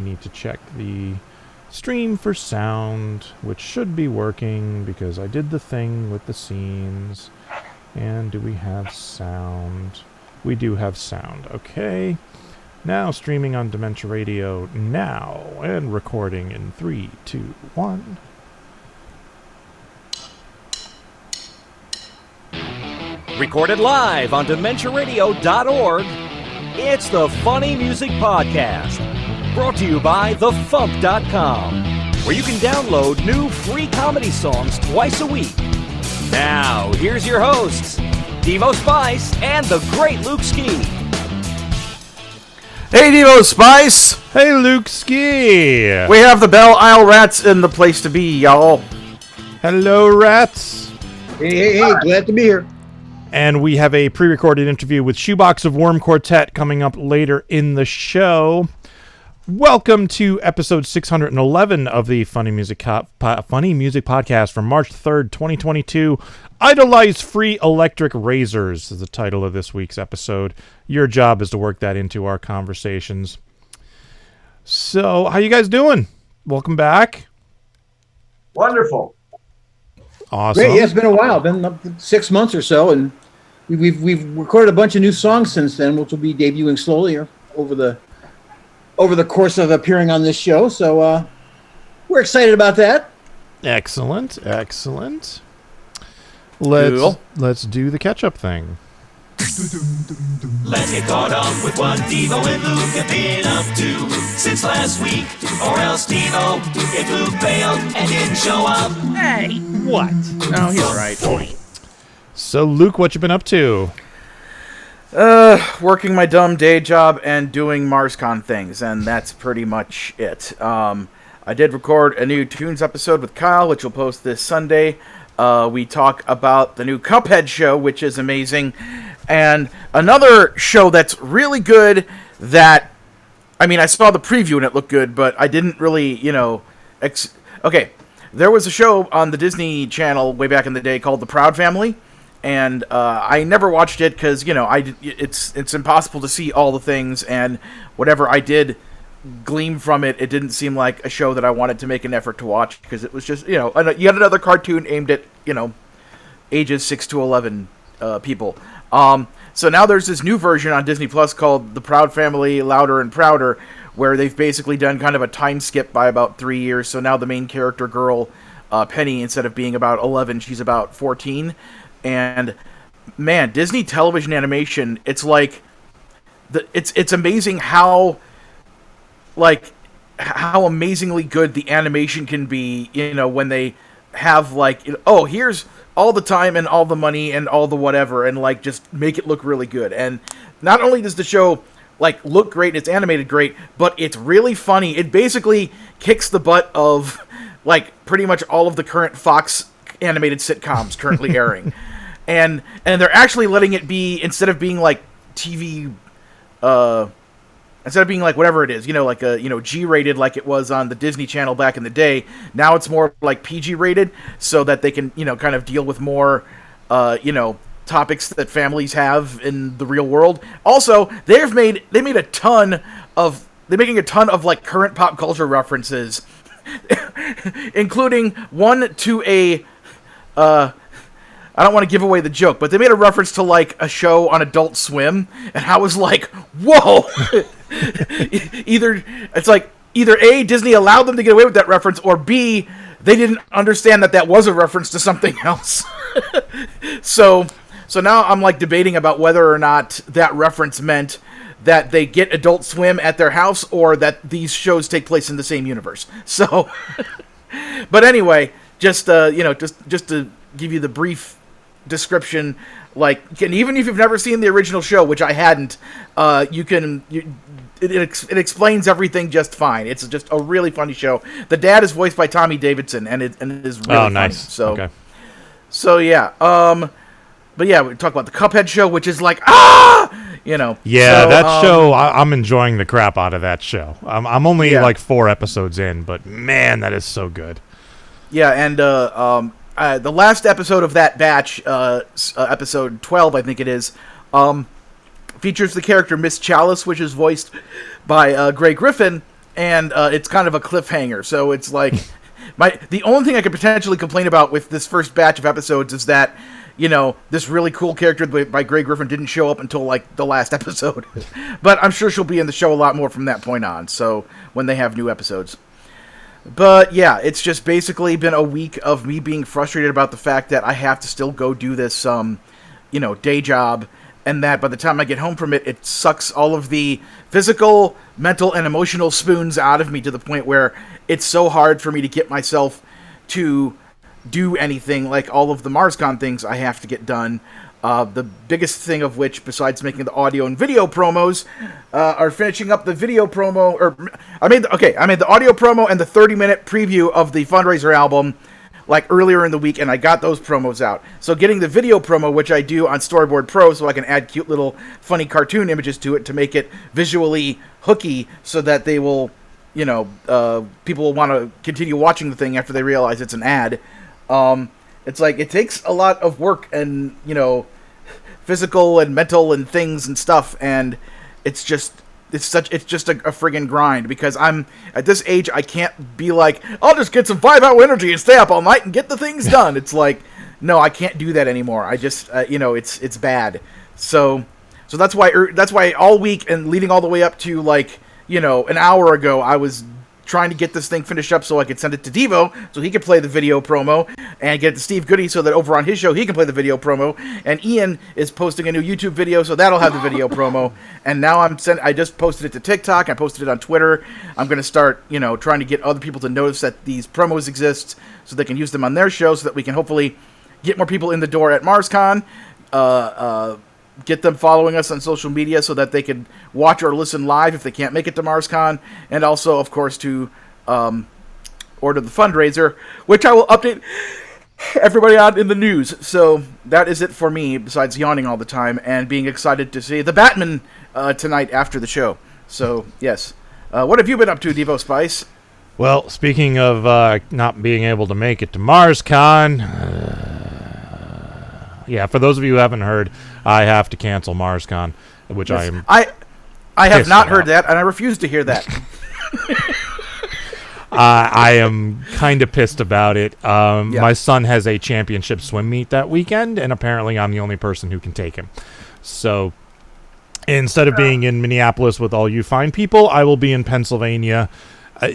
Need to check the stream for sound, which should be working because I did the thing with the scenes. And do we have sound? We do have sound. Okay. Now streaming on Dementia Radio now and recording in 3, 2, 1. Recorded live on DementiaRadio.org, it's the Funny Music Podcast. Brought to you by FuMP.com, where you can download new free comedy songs twice a week. Now, here's your hosts, Devo Spice and the great Luke Ski. Hey, Devo Spice! Hey, Luke Ski! We have the Belle Isle Rats in the place to be, y'all. Hello, rats! Hey, glad to be here. And we have a pre-recorded interview with Shoebox of Worm Quartet coming up later in the show. Welcome to episode 611 of the Funny Music Podcast from March 3rd, 2022. Idolize Free Electric Razors is the title of this week's episode. Your job is to work that into our conversations. So, how you guys doing? Welcome back. Wonderful. Awesome. Great. Yeah, it's been a while. Been up to 6 months or so, and we've recorded a bunch of new songs since then, which will be debuting slowly over the course of appearing on this show. So we're excited about that. Excellent. Let's do the catch-up thing. Let's get caught up with what Devo and Luke have been up to since last week. Or else Devo, if Luke bailed and didn't show up. Hey, what? No, he's right. So, Luke, what you been up to? Working my dumb day job and doing MarsCon things, and that's pretty much it. I did record a new Tunes episode with Kyle, which we'll post this Sunday. We talk about the new Cuphead show, which is amazing. And another show that's really good that, I saw the preview and it looked good, but I didn't really, okay, there was a show on the Disney Channel way back in the day called The Proud Family, and I never watched it because, it's impossible to see all the things, and whatever I did glean from it, it didn't seem like a show that I wanted to make an effort to watch, because it was just, yet another cartoon aimed at, ages 6 to 11 people. So now there's this new version on Disney Plus called The Proud Family Louder and Prouder, where they've basically done kind of a time skip by about 3 years. So now the main character girl, Penny, instead of being about 11, she's about 14. And man, Disney television animation, it's like it's amazing how amazingly good the animation can be, when they have here's all the time and all the money and all the whatever, and just make it look really good. And not only does the show look great, it's animated great, but it's really funny. It basically kicks the butt of pretty much all of the current Fox animated sitcoms currently airing. And they're actually letting it be, instead of being TV, instead of being whatever it is, G-rated like it was on the Disney Channel back in the day, now it's more PG-rated, so that they can, kind of deal with more, topics that families have in the real world. Also, they're making a ton of current pop culture references, including one to a, I don't want to give away the joke, but they made a reference to a show on Adult Swim, and I was like, whoa! Either A, Disney allowed them to get away with that reference, or B, they didn't understand that was a reference to something else. So now I'm debating about whether or not that reference meant that they get Adult Swim at their house, or that these shows take place in the same universe. So, but just to give you the brief description, even if you've never seen the original show, which I hadn't, it explains everything just fine. It's just a really funny show. The dad is voiced by Tommy Davidson, and it is really funny. Nice. So, okay. So yeah, but yeah, we talk about the Cuphead show, which is Yeah, that show, I'm enjoying the crap out of that show. I'm only 4 episodes in, but man, that is so good. Yeah, and the last episode of that batch, episode 12, I think it is, features the character Miss Chalice, which is voiced by Grey Griffin, and it's kind of a cliffhanger. So it's like the only thing I could potentially complain about with this first batch of episodes is that, this really cool character by Grey Griffin didn't show up until like the last episode. But I'm sure she'll be in the show a lot more from that point on. So when they have new episodes. But yeah, it's just basically been a week of me being frustrated about the fact that I have to still go do this, day job, and that by the time I get home from it, it sucks all of the physical, mental, and emotional spoons out of me to the point where it's so hard for me to get myself to do anything like all of the MarsCon things I have to get done. The biggest thing of which, besides making the audio and video promos, are finishing up the video promo. I made the audio promo and the 30-minute preview of the fundraiser album like earlier in the week, and I got those promos out. So getting the video promo, which I do on Storyboard Pro, so I can add cute little funny cartoon images to it to make it visually hooky, so that they will, people will want to continue watching the thing after they realize it's an ad. It's like, it takes a lot of work and, physical and mental and things and stuff, and it's just a friggin' grind, because I'm at this age, I can't be like, I'll just get some 5-hour energy and stay up all night and get the things done. It's like, no, I can't do that anymore. I just, it's bad. So that's why all week and leading all the way up to like, an hour ago, I was trying to get this thing finished up so I could send it to Devo so he could play the video promo, and get it to Steve Goody so that over on his show he can play the video promo, and Ian is posting a new YouTube video so that'll have the video promo, and now I just posted it to TikTok, I posted it on Twitter. I'm going to start, trying to get other people to notice that these promos exist so they can use them on their show, so that we can hopefully get more people in the door at MarsCon, get them following us on social media so that they can watch or listen live if they can't make it to MarsCon, and also, of course, to order the fundraiser, which I will update everybody on in the news. So that is it for me, besides yawning all the time and being excited to see the Batman tonight after the show. So, yes. What have you been up to, Devo Spice? Well, speaking of not being able to make it to MarsCon... yeah, for those of you who haven't heard, I have to cancel MarsCon, which yes. I have not heard that, and I refuse to hear that. I am kind of pissed about it. My son has a championship swim meet that weekend, and apparently I'm the only person who can take him. So instead of being in Minneapolis with all you fine people, I will be in Pennsylvania,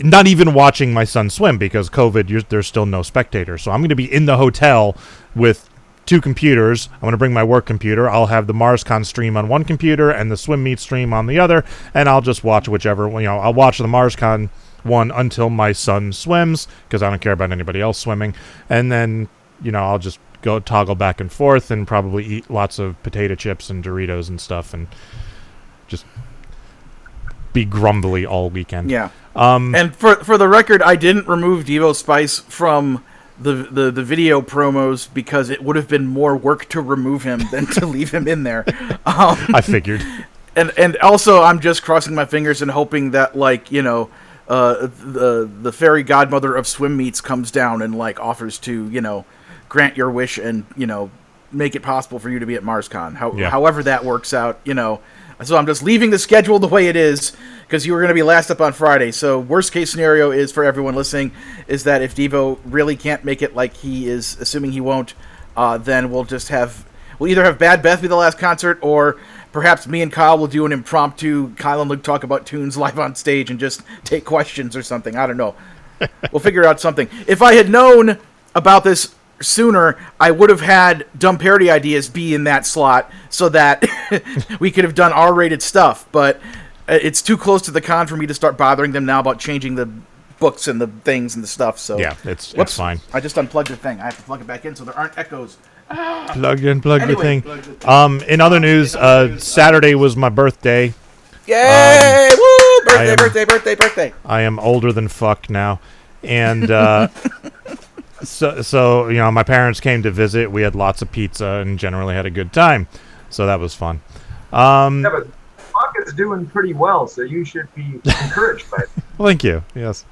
not even watching my son swim because COVID, there's still no spectators. So I'm going to be in the hotel with 2 computers. I'm going to bring my work computer. I'll have the MarsCon stream on one computer and the swim meet stream on the other, and I'll just watch whichever. I'll watch the MarsCon one until my son swims, because I don't care about anybody else swimming, and then I'll just go toggle back and forth and probably eat lots of potato chips and Doritos and stuff, and just be grumbly all weekend. Yeah. And for the record, I didn't remove Devo Spice from the video promos because it would have been more work to remove him than to leave him in there. I figured. And also, I'm just crossing my fingers and hoping that, the fairy godmother of swim meets comes down and, offers to, grant your wish and, make it possible for you to be at MarsCon. However that works out, So I'm just leaving the schedule the way it is, because you were going to be last up on Friday. So worst case scenario is, for everyone listening, is that if Devo really can't make it, like he is assuming he won't, then we'll either have Bad Beth be the last concert, or perhaps me and Kyle will do an impromptu Kyle and Luke talk about tunes live on stage and just take questions or something. I don't know. We'll figure out something. If I had known about this sooner, I would have had Dumb Parody Ideas be in that slot so that we could have done R-rated stuff, but it's too close to the con for me to start bothering them now about changing the books and the things and the stuff. So yeah, it's fine. I just unplugged the thing. I have to plug it back in so there aren't echoes. Plug the thing. In other news, Saturday was my birthday. Yay! Woo! Birthday! I am older than fuck now, and So my parents came to visit. We had lots of pizza and generally had a good time. So that was fun. But Fuck is doing pretty well, so you should be encouraged by it. Well, thank you. Yes.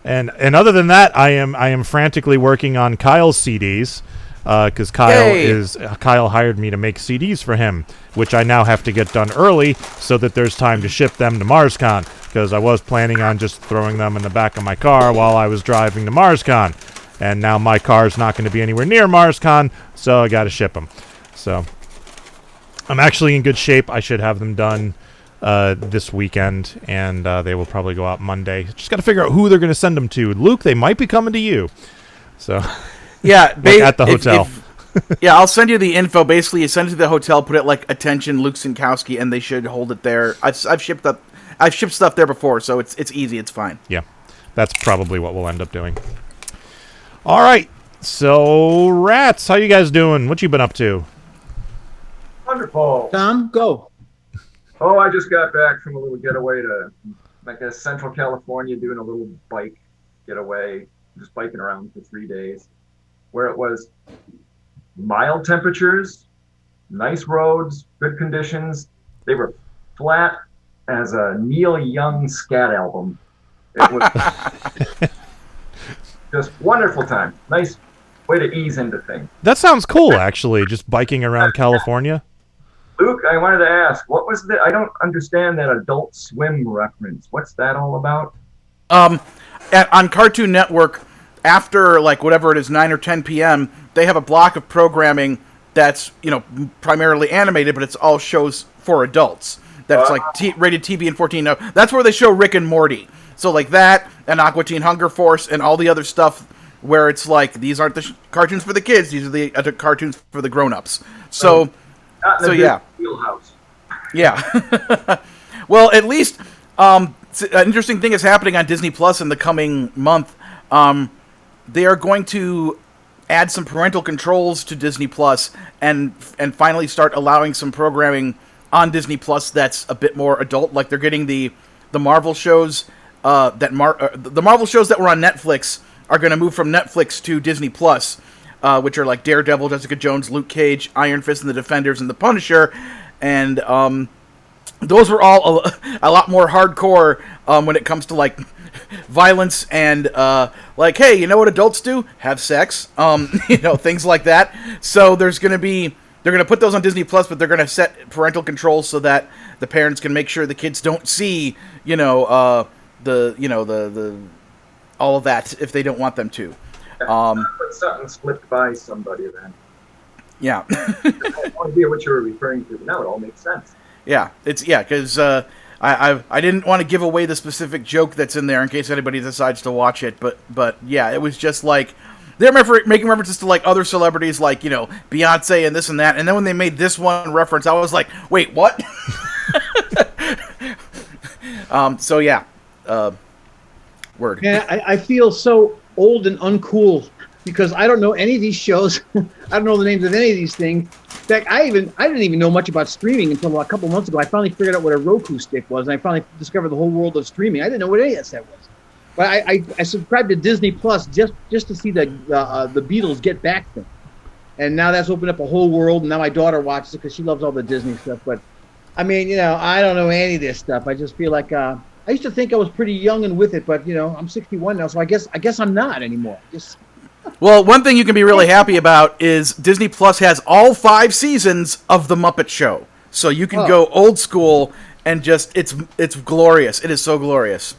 And other than that, I am frantically working on Kyle's CDs. because Kyle hired me to make CDs for him, which I now have to get done early so that there's time to ship them to MarsCon, because I was planning on just throwing them in the back of my car while I was driving to MarsCon, and now my car's not going to be anywhere near MarsCon, so I got to ship them. So I'm actually in good shape. I should have them done this weekend, and they will probably go out Monday. Just got to figure out who they're going to send them to. Luke, they might be coming to you. So yeah, at the hotel. Yeah, I'll send you the info. Basically, you send it to the hotel, put it like "Attention, Luke Sinkowski," and they should hold it there. I've shipped stuff there before, so it's easy. It's fine. Yeah, that's probably what we'll end up doing. All right, so Rats, how you guys doing? What you been up to? Wonderful. Tom, go. Oh, I just got back from a little getaway to, like, Central California, doing a little bike getaway, just biking around for 3 days, where it was mild temperatures, nice roads, good conditions. They were flat as a Neil Young scat album. It was just wonderful time. Nice way to ease into things. That sounds cool, actually, just biking around California. Luke, I wanted to ask, what was I don't understand that Adult Swim reference. What's that all about? On Cartoon Network, after like whatever it is, 9 or 10 p.m., they have a block of programming that's, primarily animated, but it's all shows for adults. That's like rated TV and 14. No, that's where they show Rick and Morty. So like that, and Aqua Teen Hunger Force, and all the other stuff where it's like, these aren't the cartoons for the kids, these are the cartoons for the grown-ups. So... yeah. Wheelhouse. Yeah. Well, at least an interesting thing is happening on Disney Plus in the coming month. They are going to add some parental controls to Disney Plus and finally start allowing some programming on Disney Plus that's a bit more adult. Like they're getting the Marvel shows the Marvel shows that were on Netflix are going to move from Netflix to Disney Plus. Which are like Daredevil, Jessica Jones, Luke Cage, Iron Fist and the Defenders, and the Punisher, and those were all a lot more hardcore when it comes to like violence and like, hey, you know what adults do? Have sex, things like that. So they're gonna put those on Disney Plus, but they're gonna set parental controls so that the parents can make sure the kids don't see, all of that if they don't want them to. Something slipped by somebody then. Yeah. I have no idea what you were referring to, but now it all makes sense. Yeah, because I didn't want to give away the specific joke that's in there in case anybody decides to watch it, but yeah, it was just like they're making references to like other celebrities like Beyonce and this and that, and then when they made this one reference, I was like, wait, what? So yeah, word. Man, I feel so old and uncool because I don't know any of these shows. I don't know the names of any of these things. In fact, I didn't even know much about streaming until a couple months ago. I finally figured out what a Roku stick was, and I finally discovered the whole world of streaming. I didn't know what any of that stuff was. But I subscribed to Disney Plus just to see the Beatles Get Back thing. And now that's opened up a whole world, and now my daughter watches it because she loves all the Disney stuff. But, I mean, I don't know any of this stuff. I just feel like... I used to think I was pretty young and with it, but I'm 61 now, so I guess I'm not anymore. Well, one thing you can be really happy about is Disney Plus has all 5 seasons of The Muppet Show, so you can go old school and just it's glorious. It is so glorious.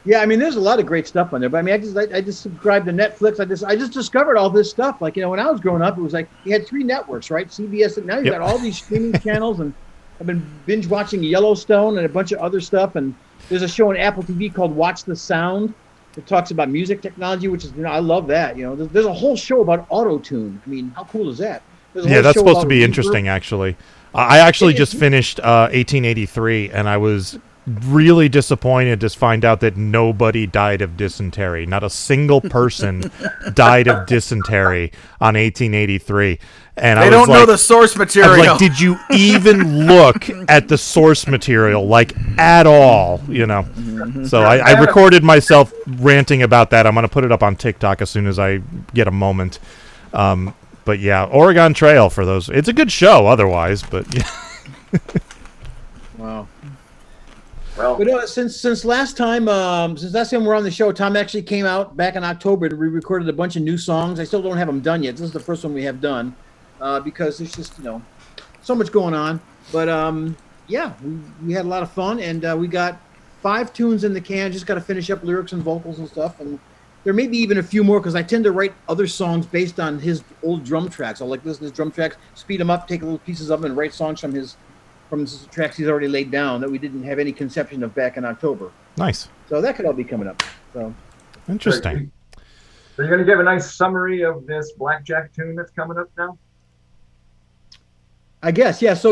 Yeah, I mean, there's a lot of great stuff on there, but I mean, I just subscribed to Netflix. I just discovered all this stuff. Like when I was growing up, it was like you had 3 networks, right? CBS, and now you've got all these streaming channels and. I've been binge watching Yellowstone and a bunch of other stuff, and there's a show on Apple TV called Watch the Sound that talks about music technology, which is I love that. There's a whole show about auto-tune. I mean, how cool is that? Yeah, that's supposed to be interesting, actually. I actually just finished 1883, and I was really disappointed to find out that nobody died of dysentery. Not a single person died of dysentery on 1883. And they don't know the source material. I was like, did you even look at the source material, like, at all? So I recorded myself ranting about that. I'm going to put it up on TikTok as soon as I get a moment. But yeah, Oregon Trail for those. It's a good show otherwise, but yeah. Wow. Well, But since last time we're on the show, Tom actually came out back in October to re-recorded a bunch of new songs. I still don't have them done yet. This is the first one we have done because there's just so much going on. But yeah, we had a lot of fun, and we got 5 tunes in the can. Just got to finish up lyrics and vocals and stuff, and there may be even a few more because I tend to write other songs based on his old drum tracks. I'll listen to his drum tracks, speed them up, take little pieces of them, and write songs from his tracks he's already laid down that we didn't have any conception of back in October. Nice. So that could all be coming up. So interesting. So you're going to give a nice summary of this Blackjack tune that's coming up now? I guess, yeah. So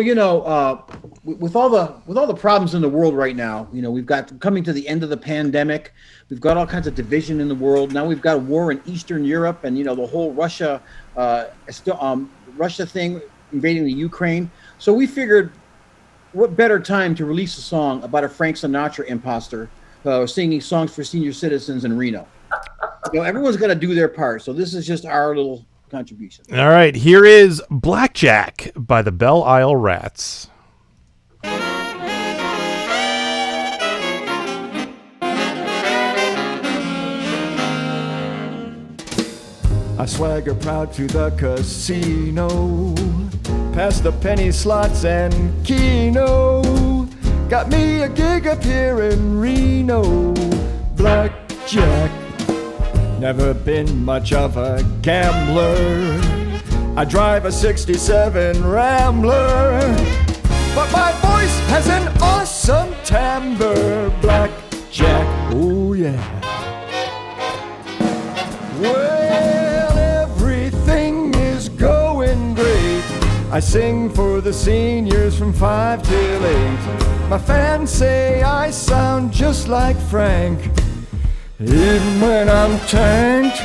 with all the problems in the world right now, we've got coming to the end of the pandemic. We've got all kinds of division in the world. Now we've got a war in Eastern Europe, and the whole Russia thing invading the Ukraine. So we figured, what better time to release a song about a Frank Sinatra imposter singing songs for senior citizens in Reno? Everyone's got to do their part. So this is just our little contribution. All right, here is Blackjack by the Belle Isle Rats. I swagger proud to the casino, past the penny slots and Keno. Got me a gig up here in Reno. Blackjack, never been much of a gambler. I drive a 67 Rambler, but my voice has an awesome timbre. Blackjack, oh yeah. Well, everything is going great. I sing for the seniors from 5 till 8. My fans say I sound just like Frank, even when I'm tanked.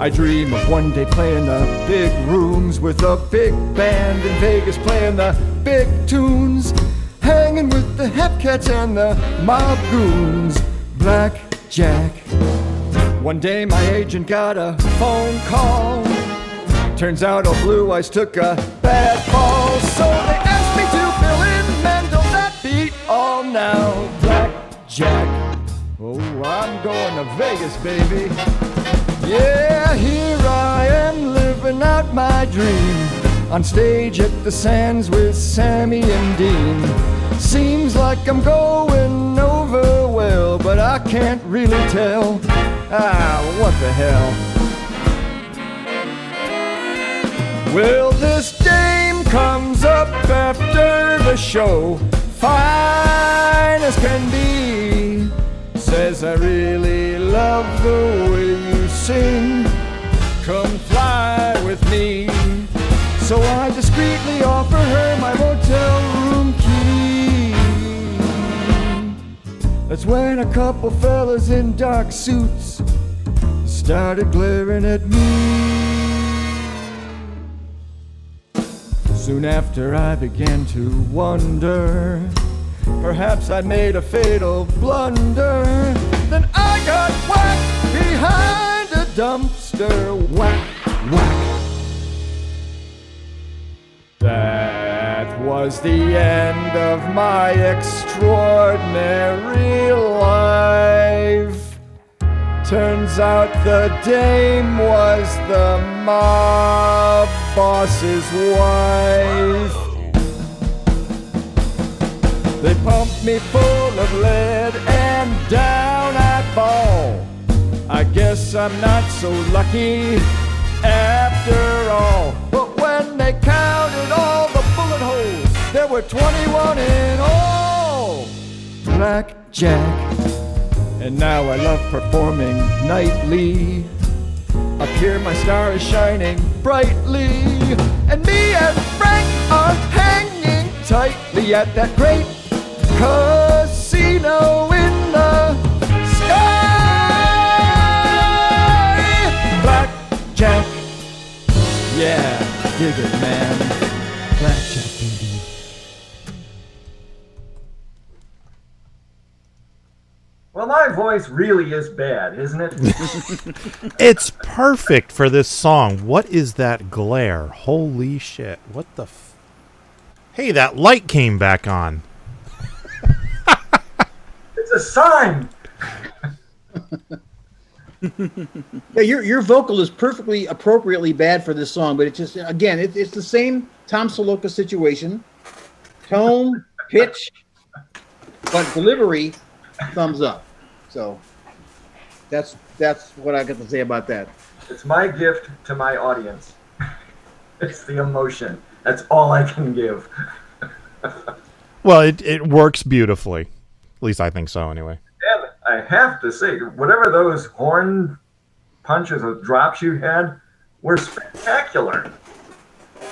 I dream of one day playing the big rooms with a big band in Vegas, playing the big tunes, hanging with the Hepcats and the mob goons. Blackjack. One day my agent got a phone call. Turns out old Blue Eyes took a bad fall, so they asked me to fill in Mendel that beat all now. Blackjack. Oh, I'm going to Vegas, baby. Yeah, here I am living out my dream, on stage at the Sands with Sammy and Dean. Seems like I'm going over well, but I can't really tell. What the hell? Well, this dame comes up after the show, fine as can be. Says, I really love the way you sing. Come fly with me. So I discreetly offer her my motel room key. That's when a couple fellas in dark suits started glaring at me. Soon after I began to wonder, perhaps I made a fatal blunder. Then I got whacked behind a dumpster. Whack, whack. That was the end of my extraordinary life. Turns out the dame was the mob boss's wife. They pumped me full of lead and down I fall. I guess I'm not so lucky after all. But when they counted all the bullet holes, there were 21 in all. Blackjack. And now I love performing nightly. Up here my star is shining brightly, and me and Frank are hanging tightly at that great casino in the sky. Blackjack, yeah, dig it, man. Blackjack, baby. Well, my voice really is bad, isn't it? It's perfect for this song. What is that glare? Holy shit. What the Hey, that light came back on. a sign. Yeah, your vocal is perfectly appropriately bad for this song, but it's just, again, it's the same Tom Soloka situation. Tone, pitch, but delivery, thumbs up. So that's what I got to say about that. It's my gift to my audience. It's the emotion. That's all I can give. Well, it works beautifully. At least I think so, anyway. And I have to say, whatever those horn punches or drops you had were spectacular.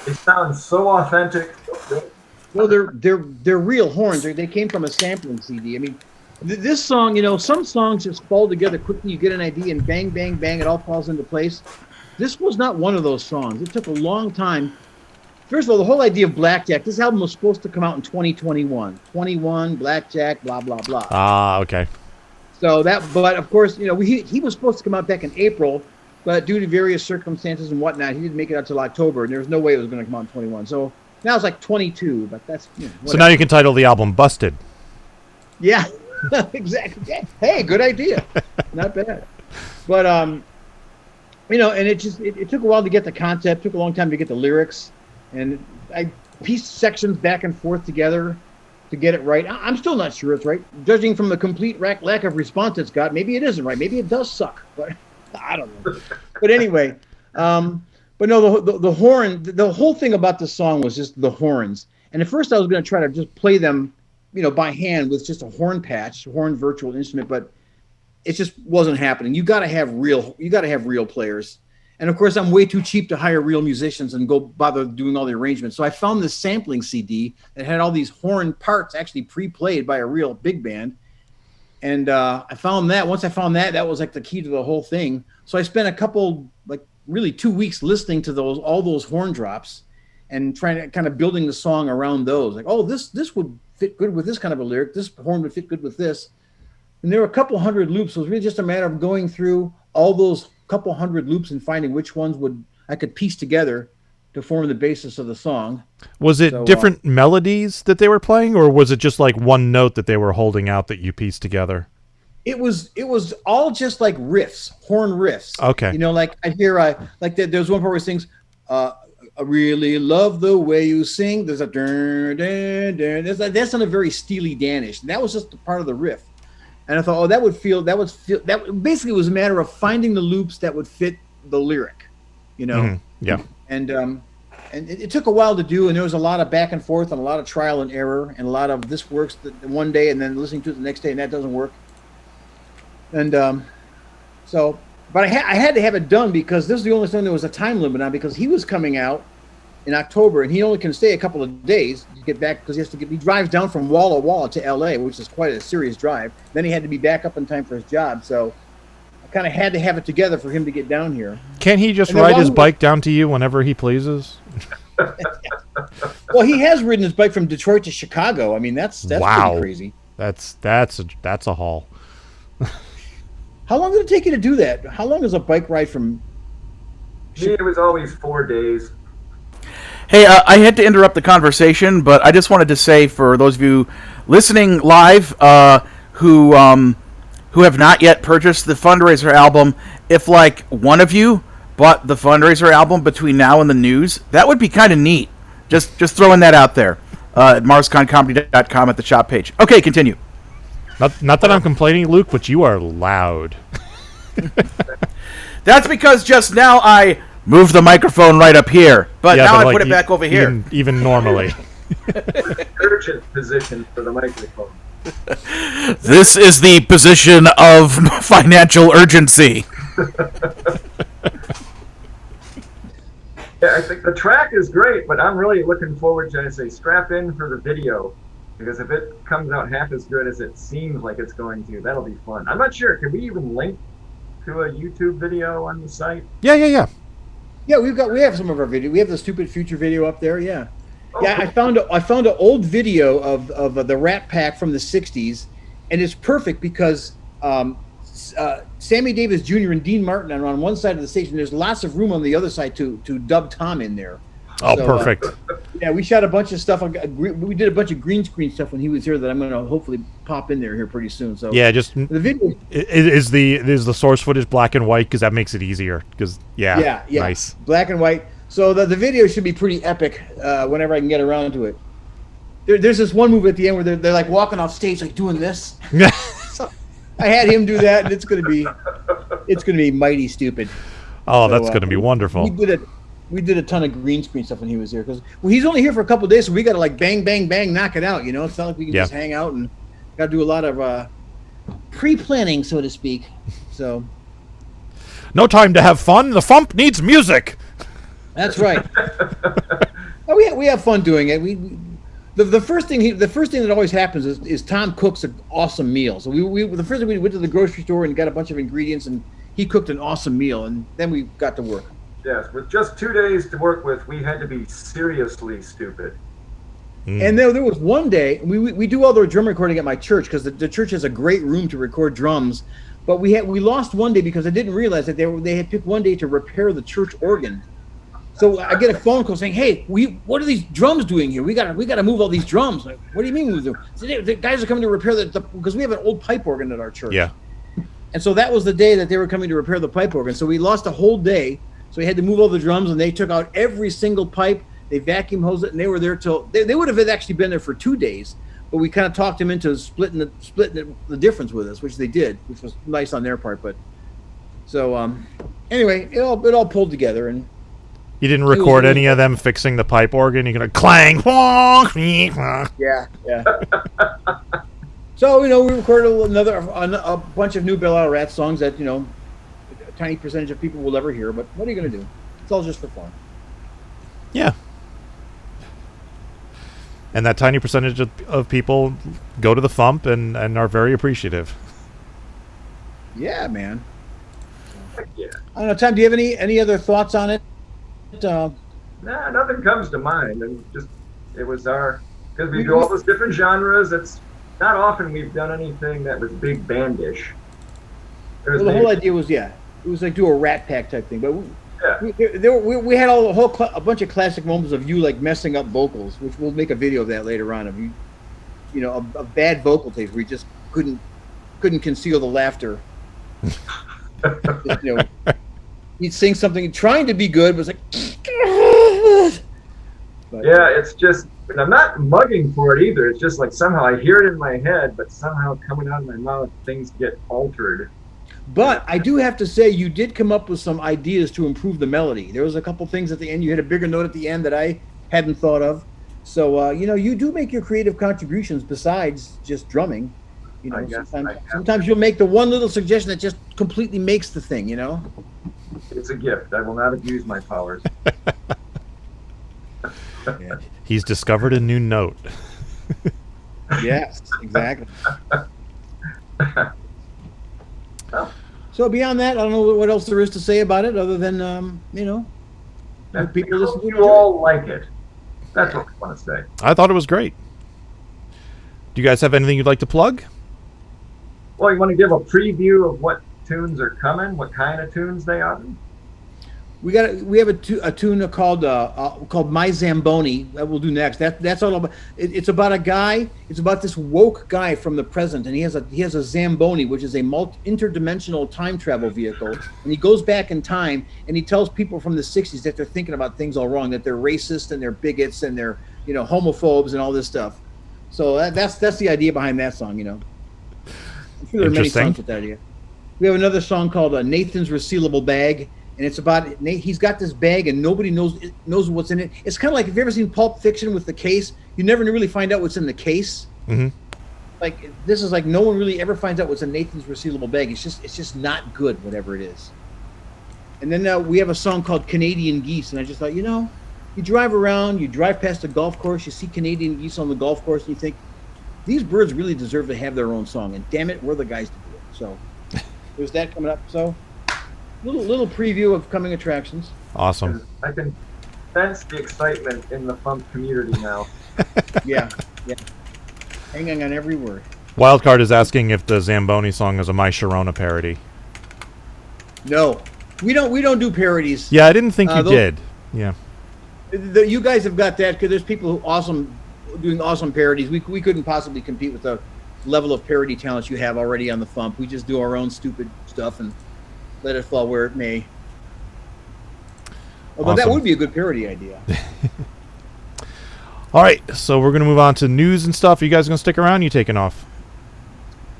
They sound so authentic. So good. Well, they're real horns. They came from a sampling CD. I mean, this song, some songs just fall together quickly. You get an idea and bang, bang, bang, it all falls into place. This was not one of those songs. It took a long time. First of all, the whole idea of Blackjack, this album was supposed to come out in 2021. 21, Blackjack, blah, blah, blah. Ah, okay. So but of course, he was supposed to come out back in April, but due to various circumstances and whatnot, he didn't make it out till October, and there was no way it was going to come out in 21. So now it's like 22, but that's, So now you can title the album Busted. Yeah, exactly. Yeah. Hey, good idea. Not bad. But, and it took a while to get the concept, took a long time to get the lyrics, and I pieced sections back and forth together to get it right. I'm still not sure it's right. Judging from the complete lack of response it's got, maybe it isn't right. Maybe it does suck, but I don't know. But anyway, but no, the horn, the whole thing about this song was just the horns. And at first I was going to try to just play them, by hand with just a horn patch, horn virtual instrument, but it just wasn't happening. You got to have real players. And of course, I'm way too cheap to hire real musicians and go bother doing all the arrangements. So I found this sampling CD that had all these horn parts actually pre-played by a real big band. And I found that. Once I found that, that was like the key to the whole thing. So I spent a couple, really 2 weeks listening to all those horn drops and trying to kind of building the song around those. Like, oh, this would fit good with this kind of a lyric. This horn would fit good with this. And there were a couple hundred loops. So it was really just a matter of going through all those couple hundred loops and finding which ones I could piece together to form the basis of the song. Was it different melodies that they were playing, or was it just like one note that they were holding out that you pieced together? It was all just like riffs, horn riffs. Okay. Like I hear there's one part where it sings, I really love the way you sing. There's a dun, dun, dun. That's not a very Steely Dan-ish. That was just a part of the riff. And I thought, that basically was a matter of finding the loops that would fit the lyric, Mm-hmm. Yeah. And it took a while to do, and there was a lot of back and forth and a lot of trial and error and a lot of this works one day and then listening to it the next day and that doesn't work. And but I had to have it done because this is the only thing there was a time limit on, because he was coming out in October and he only can stay a couple of days to get back because he drives down from Walla Walla to LA, which is quite a serious drive. Then he had to be back up in time for his job. So I kind of had to have it together for him to get down here. Can't he just ride his bike down to you whenever he pleases? Well, he has ridden his bike from Detroit to Chicago. I mean, that's wow. Pretty crazy. That's a haul. How long did it take you to do that? How long is a bike ride from? Me, it was always 4 days. Hey, I had to interrupt the conversation, but I just wanted to say for those of you listening live who have not yet purchased the fundraiser album, if one of you bought the fundraiser album between now and the news, that would be kind of neat. Just throwing that out there at MarsConComedy.com at the shop page. Okay, continue. Not that I'm complaining, Luke, but you are loud. That's because just now I moved the microphone right up here, but now I put it back over here. Even normally. Urgent position for the microphone. This is the position of financial urgency. Yeah, I think the track is great, but I'm really looking forward to, strap in for the video. Because if it comes out half as good as it seems like it's going to, that'll be fun. I'm not sure. Can we even link to a YouTube video on the site? Yeah. Yeah, we have some of our video. We have the Stupid Future video up there. Yeah. Oh, Yeah, cool. I found an old video of the Rat Pack from the 60s, and it's perfect because Sammy Davis Jr. and Dean Martin are on one side of the station. There's lots of room on the other side to dub Tom in there. Oh, So, perfect. Yeah, we shot a bunch of stuff. We did a bunch of green screen stuff when he was here that I'm going to hopefully pop in there here pretty soon. So Yeah, just the video. is the source footage black and white because that makes it easier. Because Yeah, nice. Black and white. So the video should be pretty epic whenever I can get around to it. There's this one move at the end where they're like walking off stage like doing this. So I had him do that, and it's gonna be mighty stupid. Oh, So, that's gonna be wonderful. We did a ton of green screen stuff when he was here because he's only here for a couple of days, so we got to like bang, bang, bang, knock it out. You know, it's not like we can just hang out and got to do a lot of pre-planning, so to speak. So No time to have fun. The FuMP needs music. that's right. we have fun doing it. The first thing that always happens is Tom cooks an awesome meal. So the first thing we went to the grocery store and got a bunch of ingredients, and he cooked an awesome meal, and then we got to work. Yes, with just 2 days to work with, we had to be seriously stupid. And there was one day we do all the drum recording at my church because the church has a great room to record drums, but we lost one day because I didn't realize that they had picked one day to repair the church organ. So I get a phone call saying, "Hey, what are these drums doing here? We got to move all these drums." Like, what do you mean move them? So the guys are coming to repair because we have an old pipe organ at our church. Yeah. And so that was the day that they were coming to repair the pipe organ. So we lost a whole day. So we had to move all the drums, and they took out every single pipe. They vacuum hosed it, and they were there till they would have actually been there for 2 days. But we kind of talked them into splitting the difference with us, which they did, which was nice on their part. But so anyway, it all pulled together, and You didn't record any of them fixing the pipe organ. You're gonna clang. yeah. So we recorded a bunch of new Belle Isle Rats songs that a tiny percentage of people will ever hear. But what are you gonna do? It's all just for fun. Yeah. And that tiny percentage of people go to the FuMP and are very appreciative. Yeah, man. Yeah. I don't know, Tom. Do you have any other thoughts on it? Nah, nothing comes to mind. And it was because we do all those different genres. It's not often we've done anything that was big bandish. Well, the whole idea was it was like do a Rat Pack type thing, but Yeah. we had a bunch of classic moments of you like messing up vocals, which we'll make a video of that later on. Of a bad vocal tape where you just couldn't conceal the laughter. He'd sing something trying to be good, but it's like. But, Yeah, it's just, and I'm not mugging for it either. It's just like somehow I hear it in my head, but somehow coming out of my mouth, things get altered. But I do have to say, you did come up with some ideas to improve the melody. There was a couple things at the end. You had a bigger note at the end that I hadn't thought of. So, you do make your creative contributions besides just drumming. I guess Sometimes you'll make the one little suggestion that just completely makes the thing, It's a gift. I will not abuse my powers. Yeah. He's discovered a new note. Yes, exactly. So beyond that, I don't know what else there is to say about it other than, people listen to it. You all like it. That's what we want to say. I thought it was great. Do you guys have anything you'd like to plug? Well, you want to give a preview of what tunes are coming, what kind of tunes they are? We have a tune called My Zamboni that we'll do next. That's all about. It's about a guy. It's about this woke guy from the present, and he has a Zamboni, which is a interdimensional time travel vehicle, and he goes back in time and he tells people from the '60s that they're thinking about things all wrong, that they're racist and they're bigots and they're homophobes and all this stuff. So that's the idea behind that song. I'm sure there are many songs with that idea. We have another song called Nathan's Resealable Bag. And it's about he's got this bag and nobody knows what's in it. It's kind of like, have you ever seen Pulp Fiction with the case? You never really find out what's in the case. Mm-hmm. Like this is like no one really ever finds out what's in Nathan's resealable bag. It's just not good, whatever it is. And then we have a song called Canadian Geese, and I just thought, you drive around, you drive past a golf course, you see Canadian geese on the golf course, and you think these birds really deserve to have their own song, and damn it, we're the guys to do it. So there's that coming up. So. Little preview of coming attractions. Awesome. I can sense the excitement in the FuMP community now. Yeah. Hanging on every word. Wildcard is asking if the Zamboni song is a My Sharona parody. No, we don't do parodies. Yeah, I didn't think you did. Yeah. You guys have got that because there's people who doing awesome parodies. We couldn't possibly compete with the level of parody talents you have already on the FuMP. We just do our own stupid stuff and let it fall where it may. Although that would be a good parody idea. All right, so we're going to move on to news and stuff. Are you guys going to stick around? You taking off?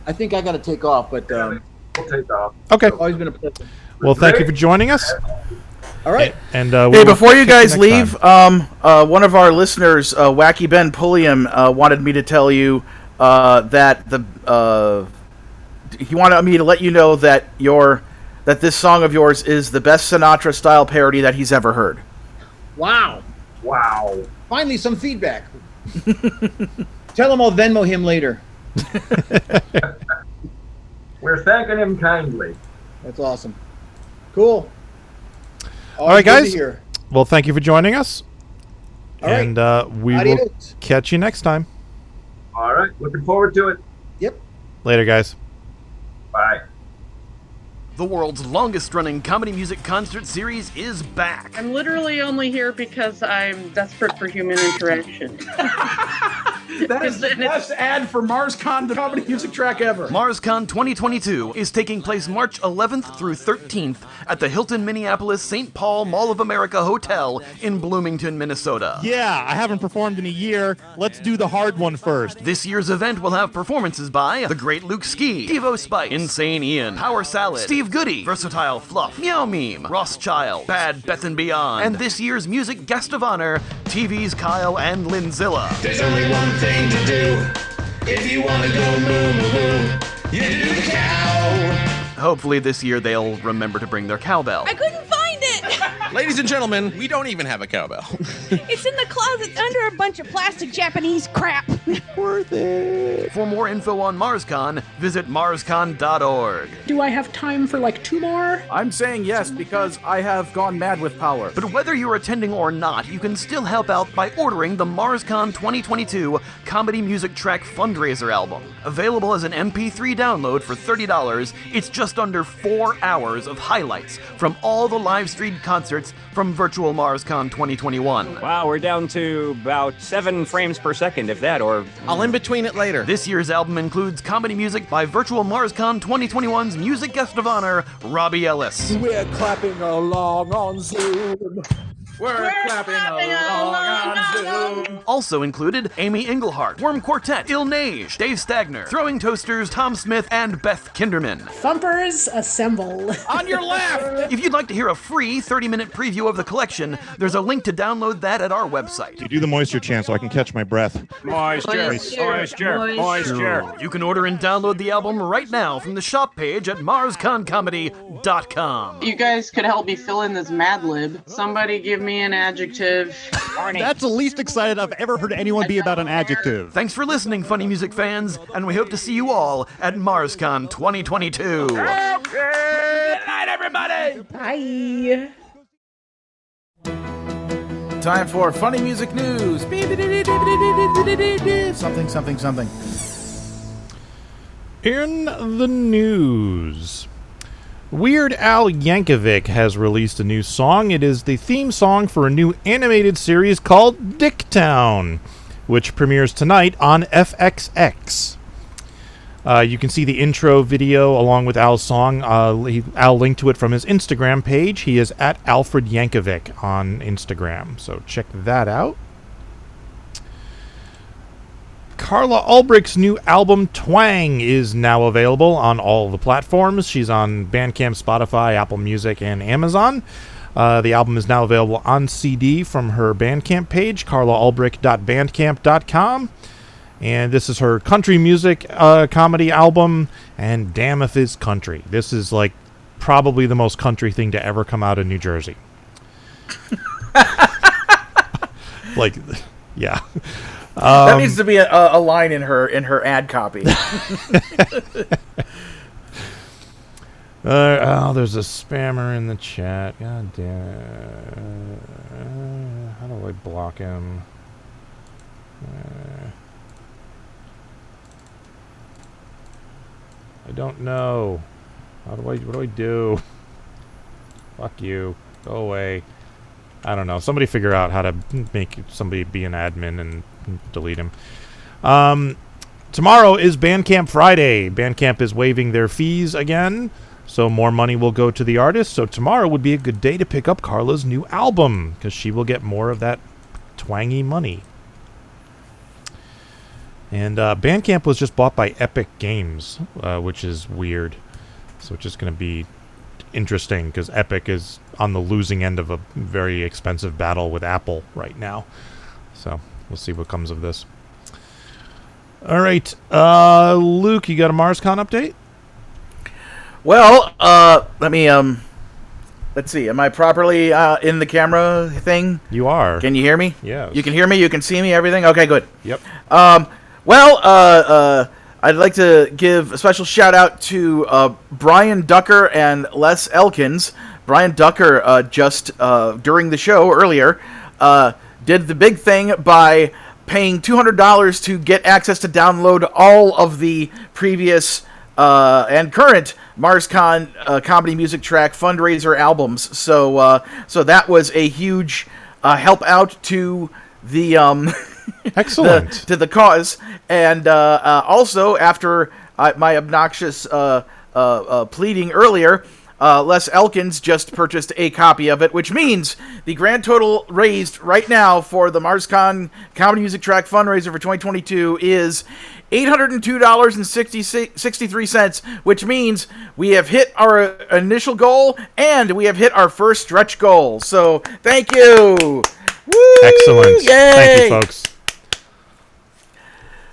I think I got to take off, but We'll take off. Okay. always been a pleasure. Well, thank you for joining us. All right. And Hey, before you guys leave, one of our listeners, Wacky Ben Pulliam, wanted me to tell you that he wanted me to let you know that that this song of yours is the best Sinatra style parody that he's ever heard. Wow. Wow. Finally, some feedback. Tell him I'll Venmo him later. We're thanking him kindly. That's awesome. Cool. All right, good to guys. hear. Well, thank you for joining us. All right. And we will Adios. catch you next time. All right. Looking forward to it. Yep. Later, guys. Bye. The world's longest-running comedy music concert series is back. I'm literally only here because I'm desperate for human interaction. That is the best ad for MarsCon, the comedy music track ever. MarsCon 2022 is taking place March 11th through 13th at the Hilton Minneapolis St. Paul Mall of America Hotel in Bloomington, Minnesota. Yeah, I haven't performed in a year. Let's do the hard one first. This year's event will have performances by The Great Luke Ski, Devo Spice, Insane Ian, Power Salad, Steve Goody, Versatile Fluff, Meow Meme, Rothschild, Bad Beth and Beyond, and this year's music guest of honor, TV's Kyle and Linzilla. There's only one thing to do if you want to go moo moo moo. You do the cow. Hopefully this year they'll remember to bring their cowbell. I couldn't find it! Ladies and gentlemen, we don't even have a cowbell. It's in the closet under a bunch of plastic Japanese crap. Worth it. For more info on MarsCon, visit marscon.org. Do I have time for like 2 more? I'm saying yes because I have gone mad with power. But whether you're attending or not, you can still help out by ordering the MarsCon 2022 Comedy Music Track Fundraiser album. Available as an MP3 download for $30, it's just under 4 hours of highlights from all the live-streamed concerts from Virtual MarsCon 2021. Wow, we're down to about 7 frames per second, if that, or... I'll in between it later. This year's album includes comedy music by Virtual MarsCon 2021's music guest of honor, Robbie Ellis. We're clapping along on Zoom. We're clapping along on Zoom. Also included Amy Englehart, Worm Quartet, Il Neige, Dave Stagner, Throwing Toasters, Tom Smith, and Beth Kinderman. Thumpers assemble. On your left! If you'd like to hear a free 30-minute preview of the collection, there's a link to download that at our website. You do the moisture chant so I can catch my breath. Moisture. You can order and download the album right now from the shop page at marsconcomedy.com. You guys could help me fill in this Mad Lib. Somebody give me an adjective. That's the least excited I've ever heard anyone be about an adjective. Thanks for listening, funny music fans, and we hope to see you all at MarsCon 2022. Okay! Good night, everybody! Bye. Time for funny music news. Something, something, something. In the news, Weird Al Yankovic has released a new song. It is the theme song for a new animated series called Dicktown, which premieres tonight on FXX. You can see the intro video along with Al's song. Al linked to it from his Instagram page. He is at Alfred Yankovic on Instagram, so check that out. Carla Ulbrich's new album, Twang, is now available on all the platforms. She's on Bandcamp, Spotify, Apple Music, and Amazon. The album is now available on CD from her Bandcamp page, carlaulbrich.bandcamp.com. And this is her country music comedy album, and damn if it's country. This is like probably the most country thing to ever come out of New Jersey. Like, yeah. That needs to be a line in her ad copy. There's a spammer in the chat. God damn it. How do I block him? I don't know. What do I do? Fuck you. Go away. I don't know. Somebody figure out how to make somebody be an admin and delete him. Tomorrow is Bandcamp Friday. Bandcamp is waiving their fees again, so more money will go to the artist. So tomorrow would be a good day to pick up Carla's new album, because she will get more of that twangy money. And Bandcamp was just bought by Epic Games, which is weird. So it's just going to be interesting, because Epic is on the losing end of a very expensive battle with Apple right now. So we'll see what comes of this. All right, Luke, you got a MarsCon update? Well, let me let's see. Am I properly in the camera thing? You are. Can you hear me? Yes. You can hear me. You can see me. Everything. Okay, good. Yep. Well, I'd like to give a special shout out to Brian Ducker and Les Elkins. Brian Ducker just during the show earlier did the big thing by paying $200 to get access to download all of the previous and current MarsCon comedy music track fundraiser albums. So that was a huge help out to the excellent to the cause. And also, after my obnoxious pleading earlier, Les Elkins just purchased a copy of it, which means the grand total raised right now for the MarsCon Comedy Music Track fundraiser for 2022 is $802.63, which means we have hit our initial goal and we have hit our first stretch goal. So thank you. Woo! Excellent. Yay! Thank you, folks.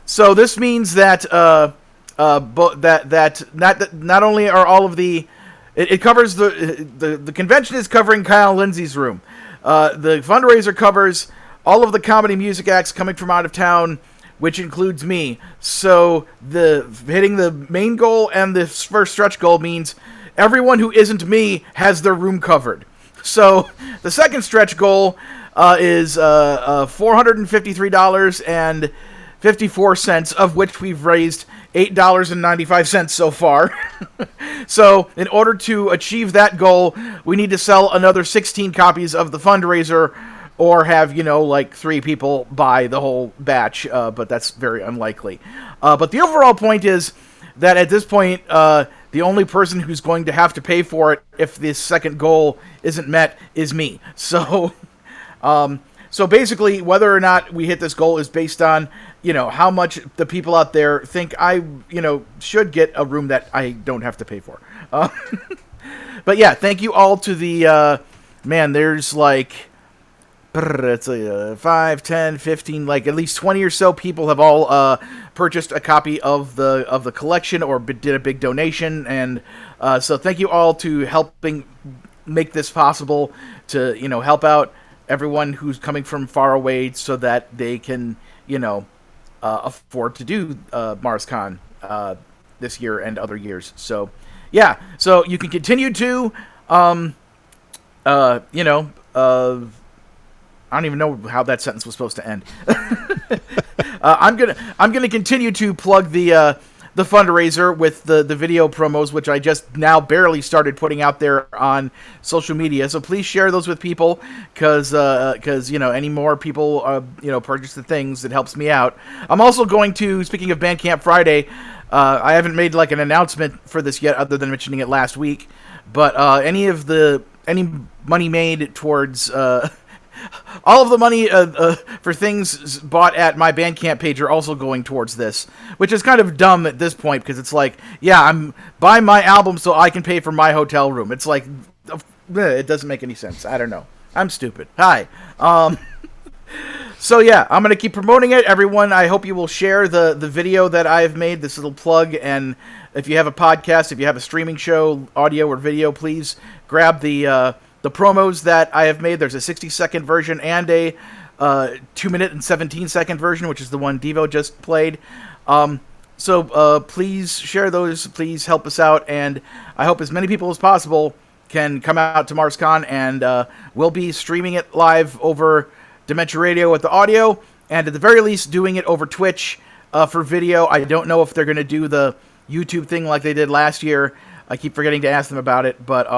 So this means that not only are all of the it covers the convention is covering Kyle Lindsay's room. The fundraiser covers all of the comedy music acts coming from out of town, which includes me. So hitting the main goal and the first stretch goal means everyone who isn't me has their room covered. So the second stretch goal is $453.54, of which we've raised $8.95 so far. So in order to achieve that goal, we need to sell another 16 copies of the fundraiser, or have, like 3 people buy the whole batch, but that's very unlikely. But the overall point is that at this point, the only person who's going to have to pay for it if this second goal isn't met is me. So so basically, whether or not we hit this goal is based on, how much the people out there think I, should get a room that I don't have to pay for. But yeah, thank you all to the, there's like, it's 5, 10, 15, like at least 20 or so people have all purchased a copy of the collection or did a big donation. And so thank you all to helping make this possible, to, help out everyone who's coming from far away so that they can, afford to do MarsCon this year and other years. So, yeah. So you can continue to, I don't even know how that sentence was supposed to end. I'm gonna continue to plug the fundraiser with the video promos, which I just now barely started putting out there on social media. So please share those with people, because any more people purchase the things, it helps me out. I'm also going to, speaking of Bandcamp Friday, I haven't made like an announcement for this yet, other than mentioning it last week. But any money made towards all of the money for things bought at my Bandcamp page are also going towards this, which is kind of dumb at this point, because it's like, yeah, I'm buying my album so I can pay for my hotel room. It's like, it doesn't make any sense. I don't know. I'm stupid. Hi. So yeah, I'm going to keep promoting it. Everyone, I hope you will share the video that I've made, this little plug. And if you have a podcast, if you have a streaming show, audio or video, please grab the promos that I have made. There's a 60-second version and a 2-minute and 17-second version, which is the one Devo just played. So please share those. Please help us out. And I hope as many people as possible can come out to MarsCon, and we'll be streaming it live over Dementia Radio with the audio, and at the very least doing it over Twitch for video. I don't know if they're going to do the YouTube thing like they did last year. I keep forgetting to ask them about it, but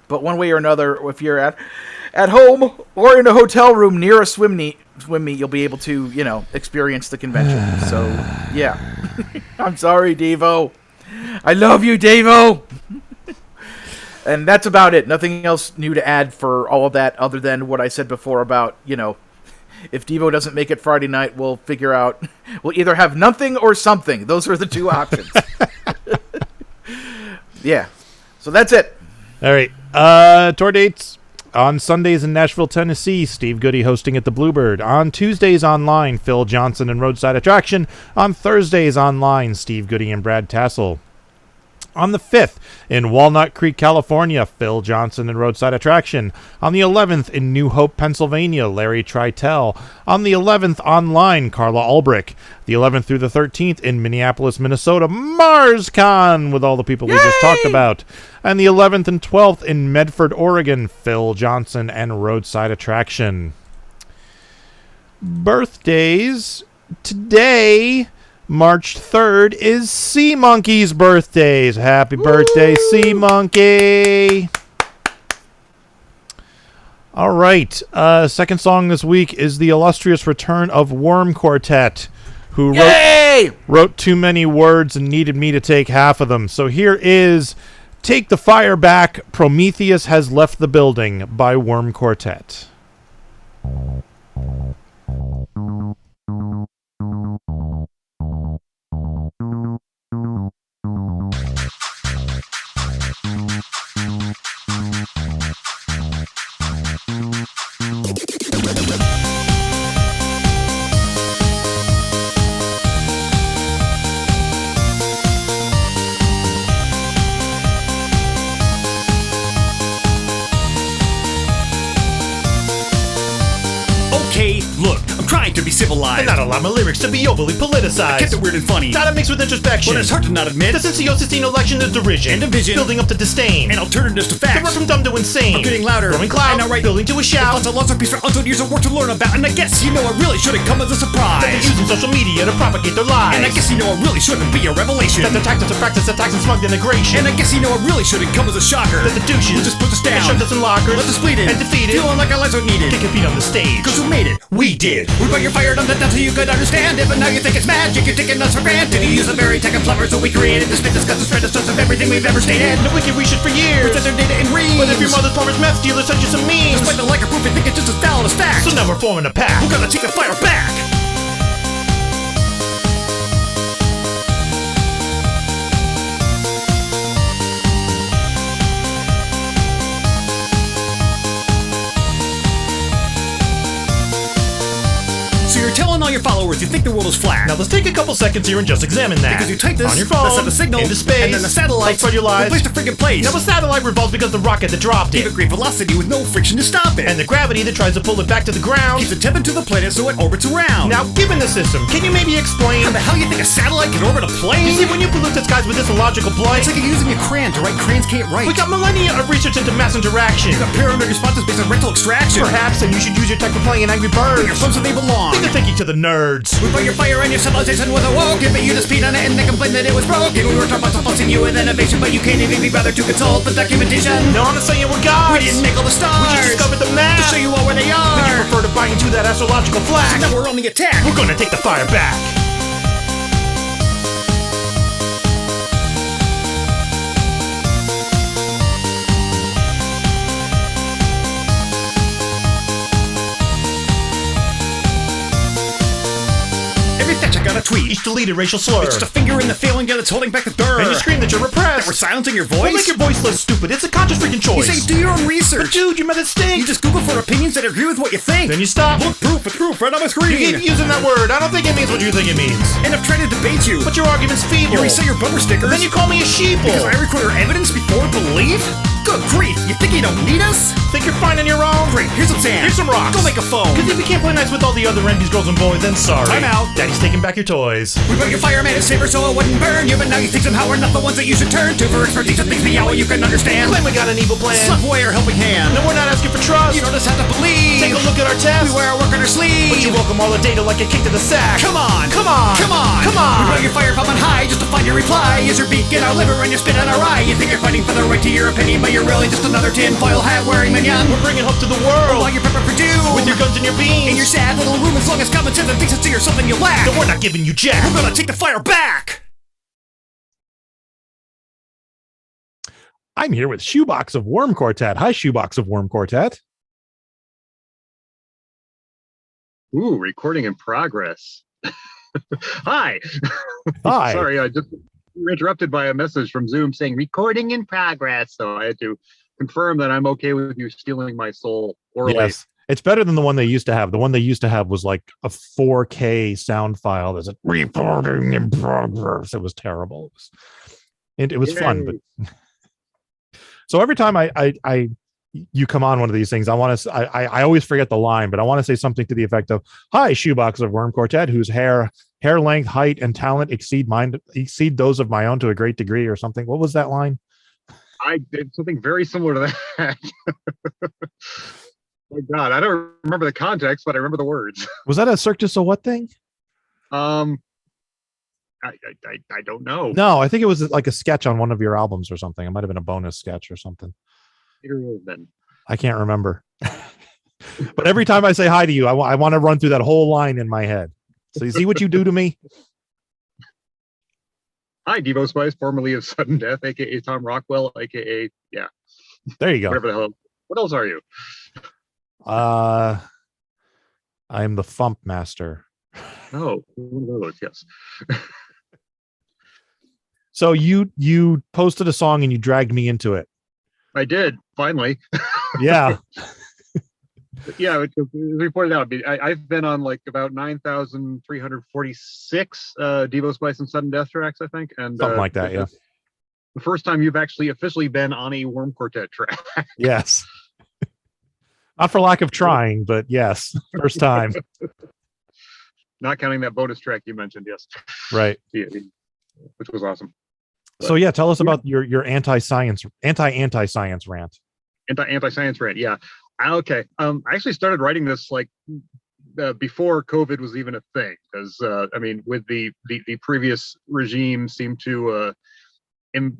one way or another, if you're at home or in a hotel room near a swim meet, you'll be able to, experience the convention. So, yeah. I'm sorry, Devo. I love you, Devo. And that's about it. Nothing else new to add for all of that other than what I said before about, if Devo doesn't make it Friday night, we'll figure out, we'll either have nothing or something. Those are the two options. Yeah. So that's it. All right. Tour dates. On Sundays in Nashville, Tennessee, Steve Goody hosting at the Bluebird. On Tuesdays online, Phil Johnson and Roadside Attraction. On Thursdays online, Steve Goody and Brad Tassel. On the 5th, in Walnut Creek, California, Phil Johnson and Roadside Attraction. On the 11th, in New Hope, Pennsylvania, Larry Tritel. On the 11th, online, Carla Ulbrich. The 11th through the 13th, in Minneapolis, Minnesota, MarsCon, with all the people we just talked about. And the 11th and 12th, in Medford, Oregon, Phil Johnson and Roadside Attraction. Birthdays. Today, March 3rd, is Seamonkey's birthday. Happy birthday, Seamonkey. All right. Second song this week is the illustrious return of Worm Quartet, who wrote too many words and needed me to take half of them. So here is Take the Fire Back, Prometheus Has Left the Building by Worm Quartet. Okay, look, I'm trying to be civilized. And not allow my lyrics to be overly politicized. I kept it weird and funny. Gotta mix with introspection. But it's hard to not admit that since the 2016 election is derision and division, building up to disdain and alternatives to facts. They run from dumb to insane. I'm getting louder, growing cloud, and outright building to a shout. Lots of peace for untold years of work to learn about. And I guess I really shouldn't come as a surprise. That they're using social media to propagate their lies. And I guess I really shouldn't be a revelation. That their tactics are practice attacks and smug denigration. And I guess I really shouldn't come as a shocker. That the douches who just put us down and shoved us in lockers, left us bleeding and defeated, feeling like our lives are needed. Kick a beat on the stage. Cause who made it? We did. We brought your fire on the down so you could understand it. But now you think it's magic, you're taking us for granted. You use the very tech and flavors that we created to spit, discuss, and spread the source of everything we've ever stated. The wicked we should for years. Present their data in reams. But if your mother's farmer's meth dealer sent you some memes, despite the like or proof, they think it's just as valid as fact. So now we're forming a pack. We're gonna take the fire back. So you're telling all your followers you think the world is flat. Now let's take a couple seconds here and just examine that. Because you type this on your phone, send a signal into space, and then the satellite spread your lies. Place to friggin' place. Now the satellite revolves because the rocket that dropped it gave a great velocity with no friction to stop it. And the gravity that tries to pull it back to the ground keeps it tethered to the planet so it orbits around. Now, given the system, can you maybe explain how the hell you think a satellite can orbit a plane? You see, when you pollute the skies with this illogical blight, it's like you're using a crayon to write crayons can't write. We got millennia of research into mass interaction. You got pyramid responses based on rental extraction. Perhaps, and you should use your tech for playing an Angry Birds. Put your thumbs where they belong. Leave the thinking to the nerds. We brought your fire and your civilization was awoken, but you just beat on it and they complained that it was broken. We were talking about something new with innovation, but you can't even be bothered to consult the documentation. No, I'm not saying we're gods. We didn't make all the stars. We just discovered the map to show you all where they are. But you prefer to buy into that astrological flag. So now we're on the attack. We're gonna take the fire back. I got a tweet. Each deleted racial slur. It's just a finger in the failing gun that's holding back the dirt. And you scream that you're repressed. That we're silencing your voice. We'll make your voice less stupid. It's a conscious freaking choice. You say do your own research. But dude, your method stinks. You just Google for opinions that agree with what you think. Then you stop. Look, proof, it's proof right on my screen. You keep using that word. I don't think it means what you think it means. And I've tried to debate you. But your argument's feeble. You resell your bumper stickers. Then you call me a sheeple. Because I require evidence before belief? Good grief, you think you don't need us? Think you're fine on your own? Great, here's some sand. Here's some rocks. Go make a phone. Because if you can't play nice with all the other NBs, girls, and boys, then sorry. Time out. Daddy's taking back your toys. We brought your fireman and saver so it wouldn't burn you, but now you think somehow we're not the ones that you should turn to for expertise and things beyond what you can understand. Claim we got an evil plan. Slap away our helping hand. No, we're not asking for trust. You don't just have to believe. Take a look at our test. We wear our work on our sleeve. But you welcome all the data like a kick to the sack. Come on. Come on. Come on. Come on. We brought your fire from on high just to find your reply. Use your beak in our liver and your spit on our eye. You think you're fighting for the right to your opinion, but you're really just another tinfoil hat wearing minion. We're bringing hope to the world while you're prepping for doom with your guns and your beans in your sad little room. As long as common sense and thinks it's to yourself and you laugh. No, we're not giving you jack. We're gonna take the fire back. I'm here with Shoebox of Worm Quartet. Hi, Shoebox of Worm Quartet. Ooh, recording in progress. Hi. Hi. Sorry, I just interrupted by a message from Zoom saying recording in progress. So I had to confirm that I'm okay with you stealing my soul orally. Yes. It's better than the one they used to have. The one they used to have was like a 4K sound file. There's a recording in progress. It was terrible. It was fun, but so every time you come on one of these things, I always forget the line, but I want to say something to the effect of, "Hi, Shoebox of Worm Quartet, whose hair length, height, and talent exceed those of my own to a great degree," or something. What was that line? I did something very similar to that. My God, I don't remember the context, but I remember the words. Was that a Cirque du Soleil thing? I don't know. No, I think it was like a sketch on one of your albums or something. It might have been a bonus sketch or something. I can't remember. But every time I say hi to you, I want to run through that whole line in my head. So you see what you do to me? Hi, Devo Spice, formerly of Sudden Death, aka Tom Rockwell, aka There you go. Whatever the hell. What else are you? I'm the FuMP master. Oh, one of those, yes. So you posted a song and you dragged me into it. I did, finally. Yeah. Yeah, as we pointed out, I've been on like about 9,346 Devo Spice and Sudden Death tracks, I think. And something like that, yeah. The first time you've actually officially been on a Worm Quartet track. Yes. Not for lack of trying, but yes, first time. Not counting that bonus track you mentioned, yes. Right. Yeah, which was awesome. So yeah, tell us about your anti-science rant. Anti-science rant, yeah. Okay. I actually started writing this like before COVID was even a thing, because I mean, with the previous regime seemed to kind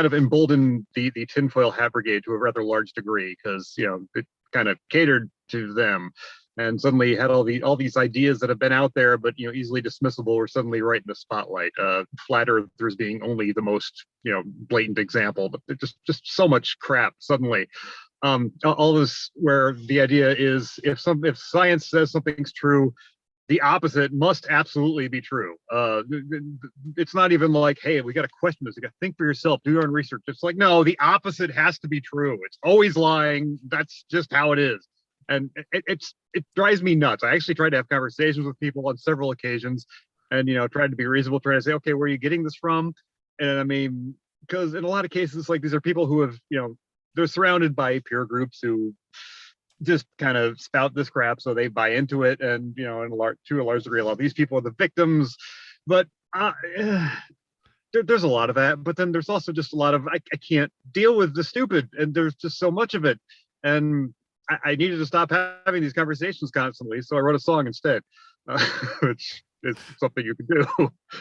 of embolden the tinfoil hat brigade to a rather large degree, because it kind of catered to them. And suddenly had all these ideas that have been out there, but easily dismissible, were suddenly right in the spotlight. Flat Earthers being only the most blatant example, but just so much crap suddenly. All this where the idea is if science says something's true, the opposite must absolutely be true. It's not even like, hey, we got to question this. You got to think for yourself, do your own research. It's like, no, the opposite has to be true. It's always lying. That's just how it is. And it drives me nuts. I actually tried to have conversations with people on several occasions, and tried to be reasonable, trying to say, okay, where are you getting this from? And I mean, because in a lot of cases, like, these are people who have, they're surrounded by peer groups who just kind of spout this crap, so they buy into it, and to a large degree, a lot of these people are the victims. But there's a lot of that. But then there's also just a lot of I can't deal with the stupid, and there's just so much of it, and I needed to stop having these conversations constantly, so I wrote a song instead, which is something you can do.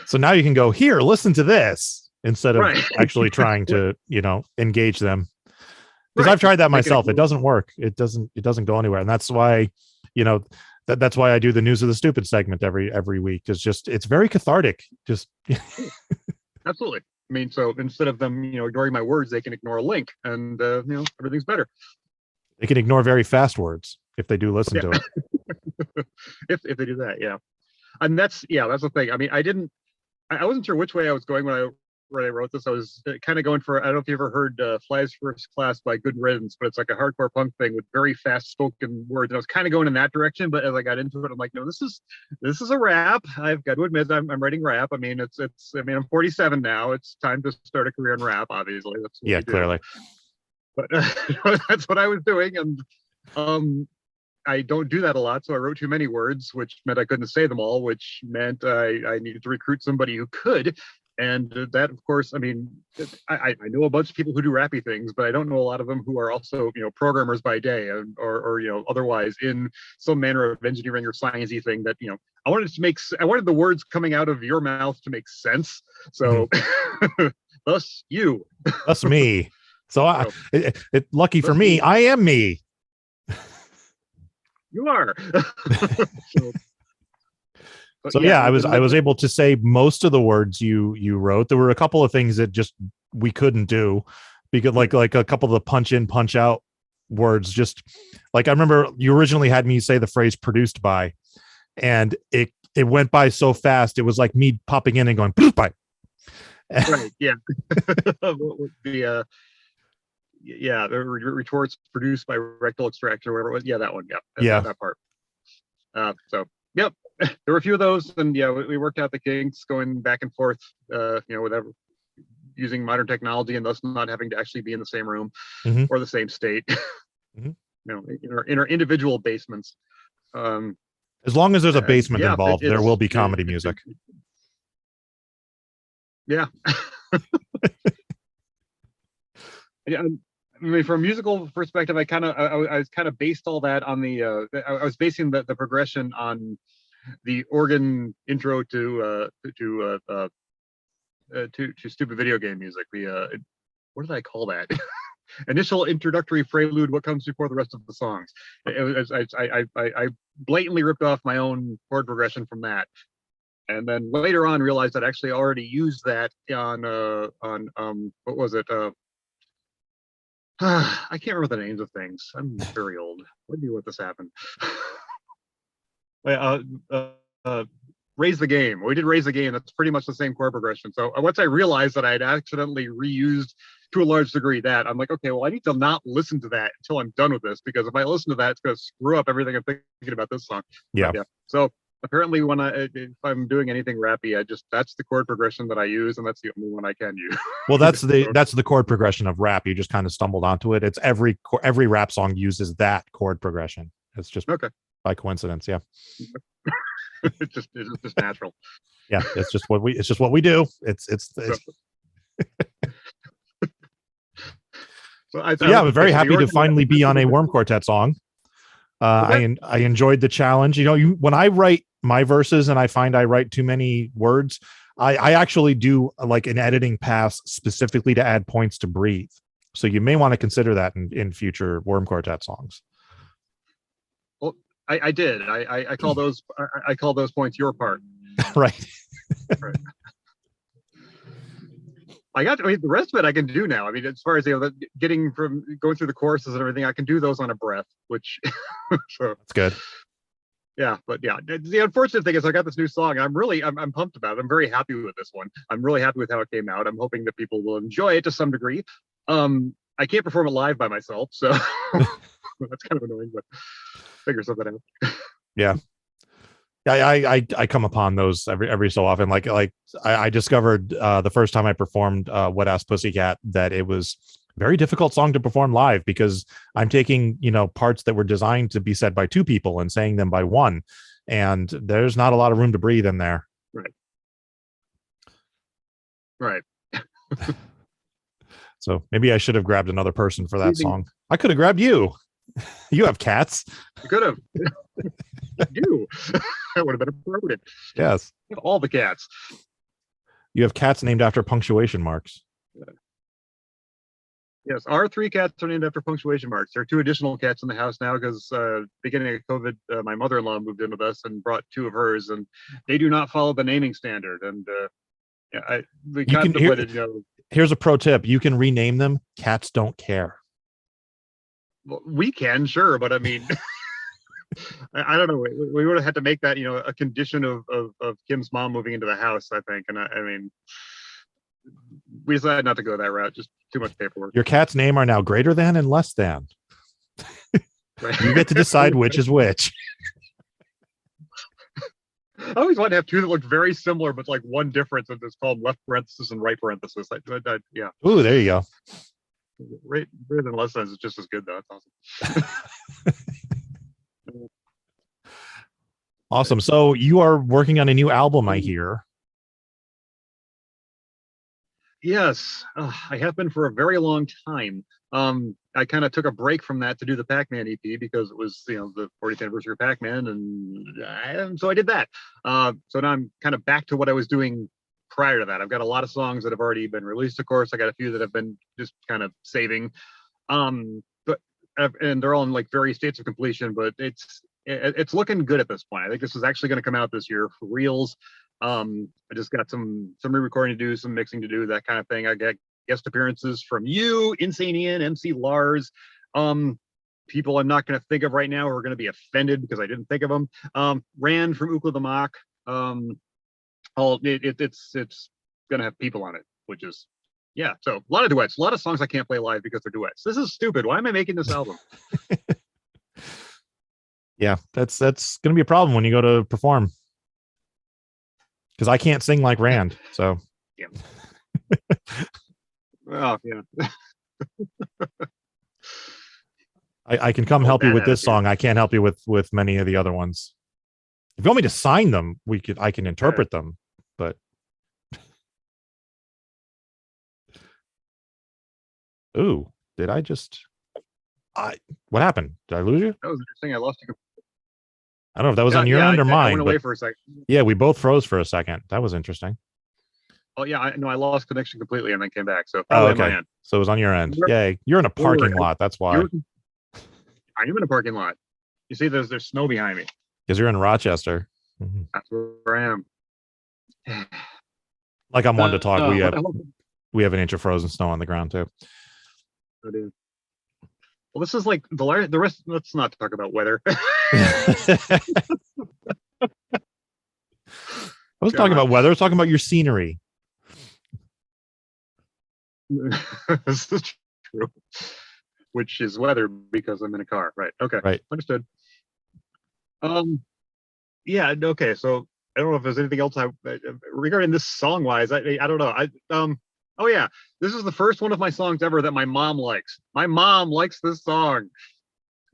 So now you can go, here, listen to this, instead of Right. actually trying to, engage them. Because I've tried that myself. It doesn't work. It doesn't go anywhere. And that's why, that's why I do the News of the Stupid segment every week. It's very cathartic. Absolutely. I mean, so instead of them, ignoring my words, they can ignore a link, and everything's better. They can ignore very fast words if they do listen to it. if they do that, yeah. And that's the thing. I mean, I wasn't sure which way I was going when I wrote this. I was kind of going for, I don't know if you ever heard Fly's First Class by Good Riddance, but it's like a hardcore punk thing with very fast spoken words. And I was kind of going in that direction, but as I got into it, I'm like, no, this is a rap. I've got to admit, I'm writing rap. I mean, I'm 47 now. It's time to start a career in rap, obviously. That's what we do. Clearly. But that's what I was doing, and I don't do that a lot, so I wrote too many words, which meant I couldn't say them all, which meant I needed to recruit somebody who could. And that, of course, I mean, I know a bunch of people who do rappy things, but I don't know a lot of them who are also, programmers by day, or otherwise in some manner of engineering or sciencey thing that, I wanted the words coming out of your mouth to make sense. So, thus you. That's me. So lucky for me, I am me. You are. So yeah, I was able to say most of the words you wrote. There were a couple of things that just we couldn't do because like a couple of the punch in, punch out words. Just like I remember you originally had me say the phrase "produced by," and it went by so fast. It was like me popping in and going "produced by." Right. Yeah. The retorts produced by rectal extraction or whatever it was. Yeah, that one. Yeah. That part. So yep. There were a few of those, and yeah, we worked out the kinks going back and forth, whatever, using modern technology and thus not having to actually be in the same room or the same state, in our individual basements. As long as there's a basement involved, there will be comedy music. Yeah. Yeah. I mean, from a musical perspective, I was kind of based all that on I was basing the progression on the organ intro to stupid video game music. What did I call that? Initial introductory prelude. What comes before the rest of the songs? I blatantly ripped off my own chord progression from that, and then later on realized I'd actually already used that on what was it? I can't remember the names of things. I'm very old. When do you let this happen? Raise the Game. We did Raise the Game. That's pretty much the same chord progression. So once I realized that I had accidentally reused to a large degree that, I'm like, okay, well, I need to not listen to that until I'm done with this, because if I listen to that, it's going to screw up everything I'm thinking about this song. Yeah. So apparently if I'm doing anything rappy, that's the chord progression that I use, and that's the only one I can use. Well, that's the chord progression of rap. You just kind of stumbled onto it. It's every rap song uses that chord progression. It's just by coincidence. Yeah. it's just natural. Yeah. It's just what we do. It's I'm very happy to finally be on a Worm Quartet song. I enjoyed the challenge. When I write my verses and I find I write too many words, I actually do like an editing pass specifically to add points to breathe. So you may want to consider that in future Worm Quartet songs. Well, I did. I call those points your part. Right. Right. The rest of it I can do now. I mean, as far as getting from going through the courses and everything, I can do those on a breath, which so that's good. Yeah, but yeah, the unfortunate thing is I got this new song. I'm pumped about it. I'm very happy with this one. I'm really happy with how it came out. I'm hoping that people will enjoy it to some degree. I can't perform it live by myself, so that's kind of annoying, but figure something out. Yeah. I come upon those every so often. Like I discovered the first time I performed Wet Ass Pussycat that it was a very difficult song to perform live, because I'm taking parts that were designed to be said by two people and saying them by one, and there's not a lot of room to breathe in there. Right. So maybe I should have grabbed another person for that song. I could have grabbed you. You have cats. You could have. You. That would have been appropriate. Yes. All the cats. You have cats named after punctuation marks. Yes, our 3 cats are named after punctuation marks. There are 2 additional cats in the house now because beginning of COVID, my mother-in-law moved in with us and brought 2 of hers, and they do not follow the naming standard. And we contemplated, Here's a pro tip: you can rename them. Cats don't care. Well, we can, sure, but I mean, I don't know. We would have had to make that, a condition of Kim's mom moving into the house, I think. And I mean, we decided not to go that route. Just too much paperwork. Your cat's name are now greater than and less than. Right. You get to decide which is which. I always wanted to have 2 that looked very similar, but like one difference, and it's called left parenthesis and right parenthesis. Yeah. Ooh, there you go. Right, greater than less than is just as good, though. That's awesome. Awesome. So you are working on a new album, I hear. Yes, I have been for a very long time. I kind of took a break from that to do the Pac-Man EP because it was, the 40th anniversary of Pac-Man, and so I did that. So now I'm kind of back to what I was doing prior to that. I've got a lot of songs that have already been released. Of course, I got a few that have been just kind of saving, but and they're all in like various states of completion. But it's looking good at this point. I think this is actually going to come out this year for reals. I just got some re-recording to do, some mixing to do, that kind of thing. I got guest appearances from you, Insane Ian, MC Lars, people I'm not going to think of right now who are going to be offended because I didn't think of them. Rand from Ookla the Mock. It's going to have people on it, which is, yeah. So a lot of duets, a lot of songs I can't play live because they're duets. This is stupid. Why am I making this album? Yeah, that's going to be a problem when you go to perform. Because I can't sing like Rand, so. Yeah. Well, yeah. I can come help you with this song. I can't help you with many of the other ones. If you want me to sign them, I can interpret them, but. Ooh, did I just? What happened? Did I lose you? That was interesting. I lost you. I don't know if that was on your end or mine. I went away for a second. Yeah, we both froze for a second. That was interesting. Oh yeah, I lost connection completely and then came back. So oh, okay. So it was on your end. Yay, you're in a parking lot. That's why. I am in a parking lot. You see, there's snow behind me. Because you're in Rochester. Mm-hmm. That's where I am. Like I'm one to talk. We have an inch of frozen snow on the ground too. I do. Well, this is like the rest. Let's not talk about weather. I was talking about weather. I was talking about your scenery. This is true. Which is weather because I'm in a car. Right. Okay. Right. Understood. Yeah. Okay. So I don't know if there's anything else regarding this song wise. I don't know. Oh yeah, this is the first one of my songs ever that my mom likes. My mom likes this song.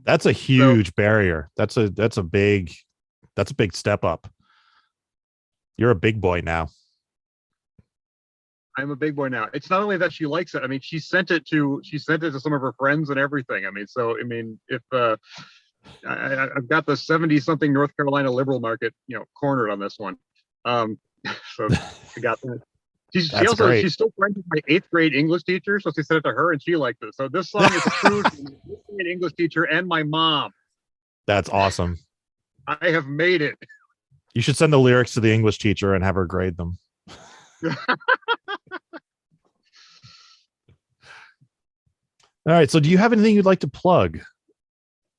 That's a huge barrier. That's a big step up. You're a big boy now. I'm a big boy now. It's not only that she likes it. I mean, she sent it to some of her friends and everything. I mean, if I've got the 70-something North Carolina liberal market, cornered on this one. So I got that. She's still friends with my 8th grade English teacher, so she sent it to her and she liked it. So this song is true to my 8th grade English teacher and my mom. That's awesome. I have made it. You should send the lyrics to the English teacher and have her grade them. All right. So do you have anything you'd like to plug?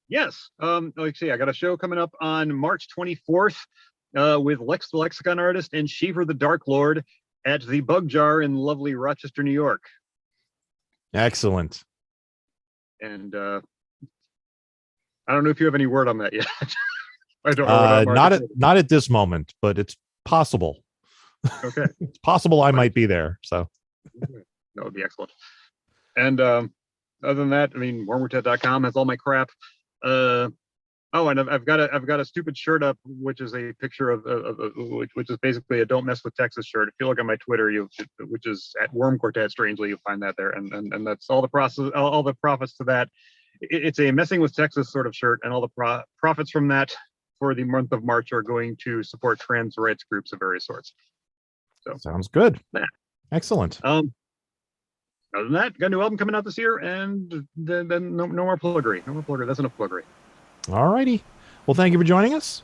Yes. Let's see. I got a show coming up on March 24th with Lex the Lexicon Artist and Shiver the Dark Lord at the Bug Jar in lovely Rochester, New York. Excellent. And I don't know if you have any word on that yet. I don't know. Not at this moment, but it's possible. Okay. It's possible I might be there. So that would be excellent. And other than that, I mean, wormquartet.com has all my crap. And I've got a stupid shirt up, which is a picture of which is basically a "Don't Mess with Texas" shirt. If you look at my Twitter, which is at Worm Quartet, strangely you'll find that there, and that's all the profits to that. It's a messing with Texas sort of shirt, and all the profits from that for the month of March are going to support trans rights groups of various sorts. So sounds good. Excellent. Other than that, got a new album coming out this year, and then no more pluggery. No more pluggery. That's enough pluggery. All righty. Well, thank you for joining us,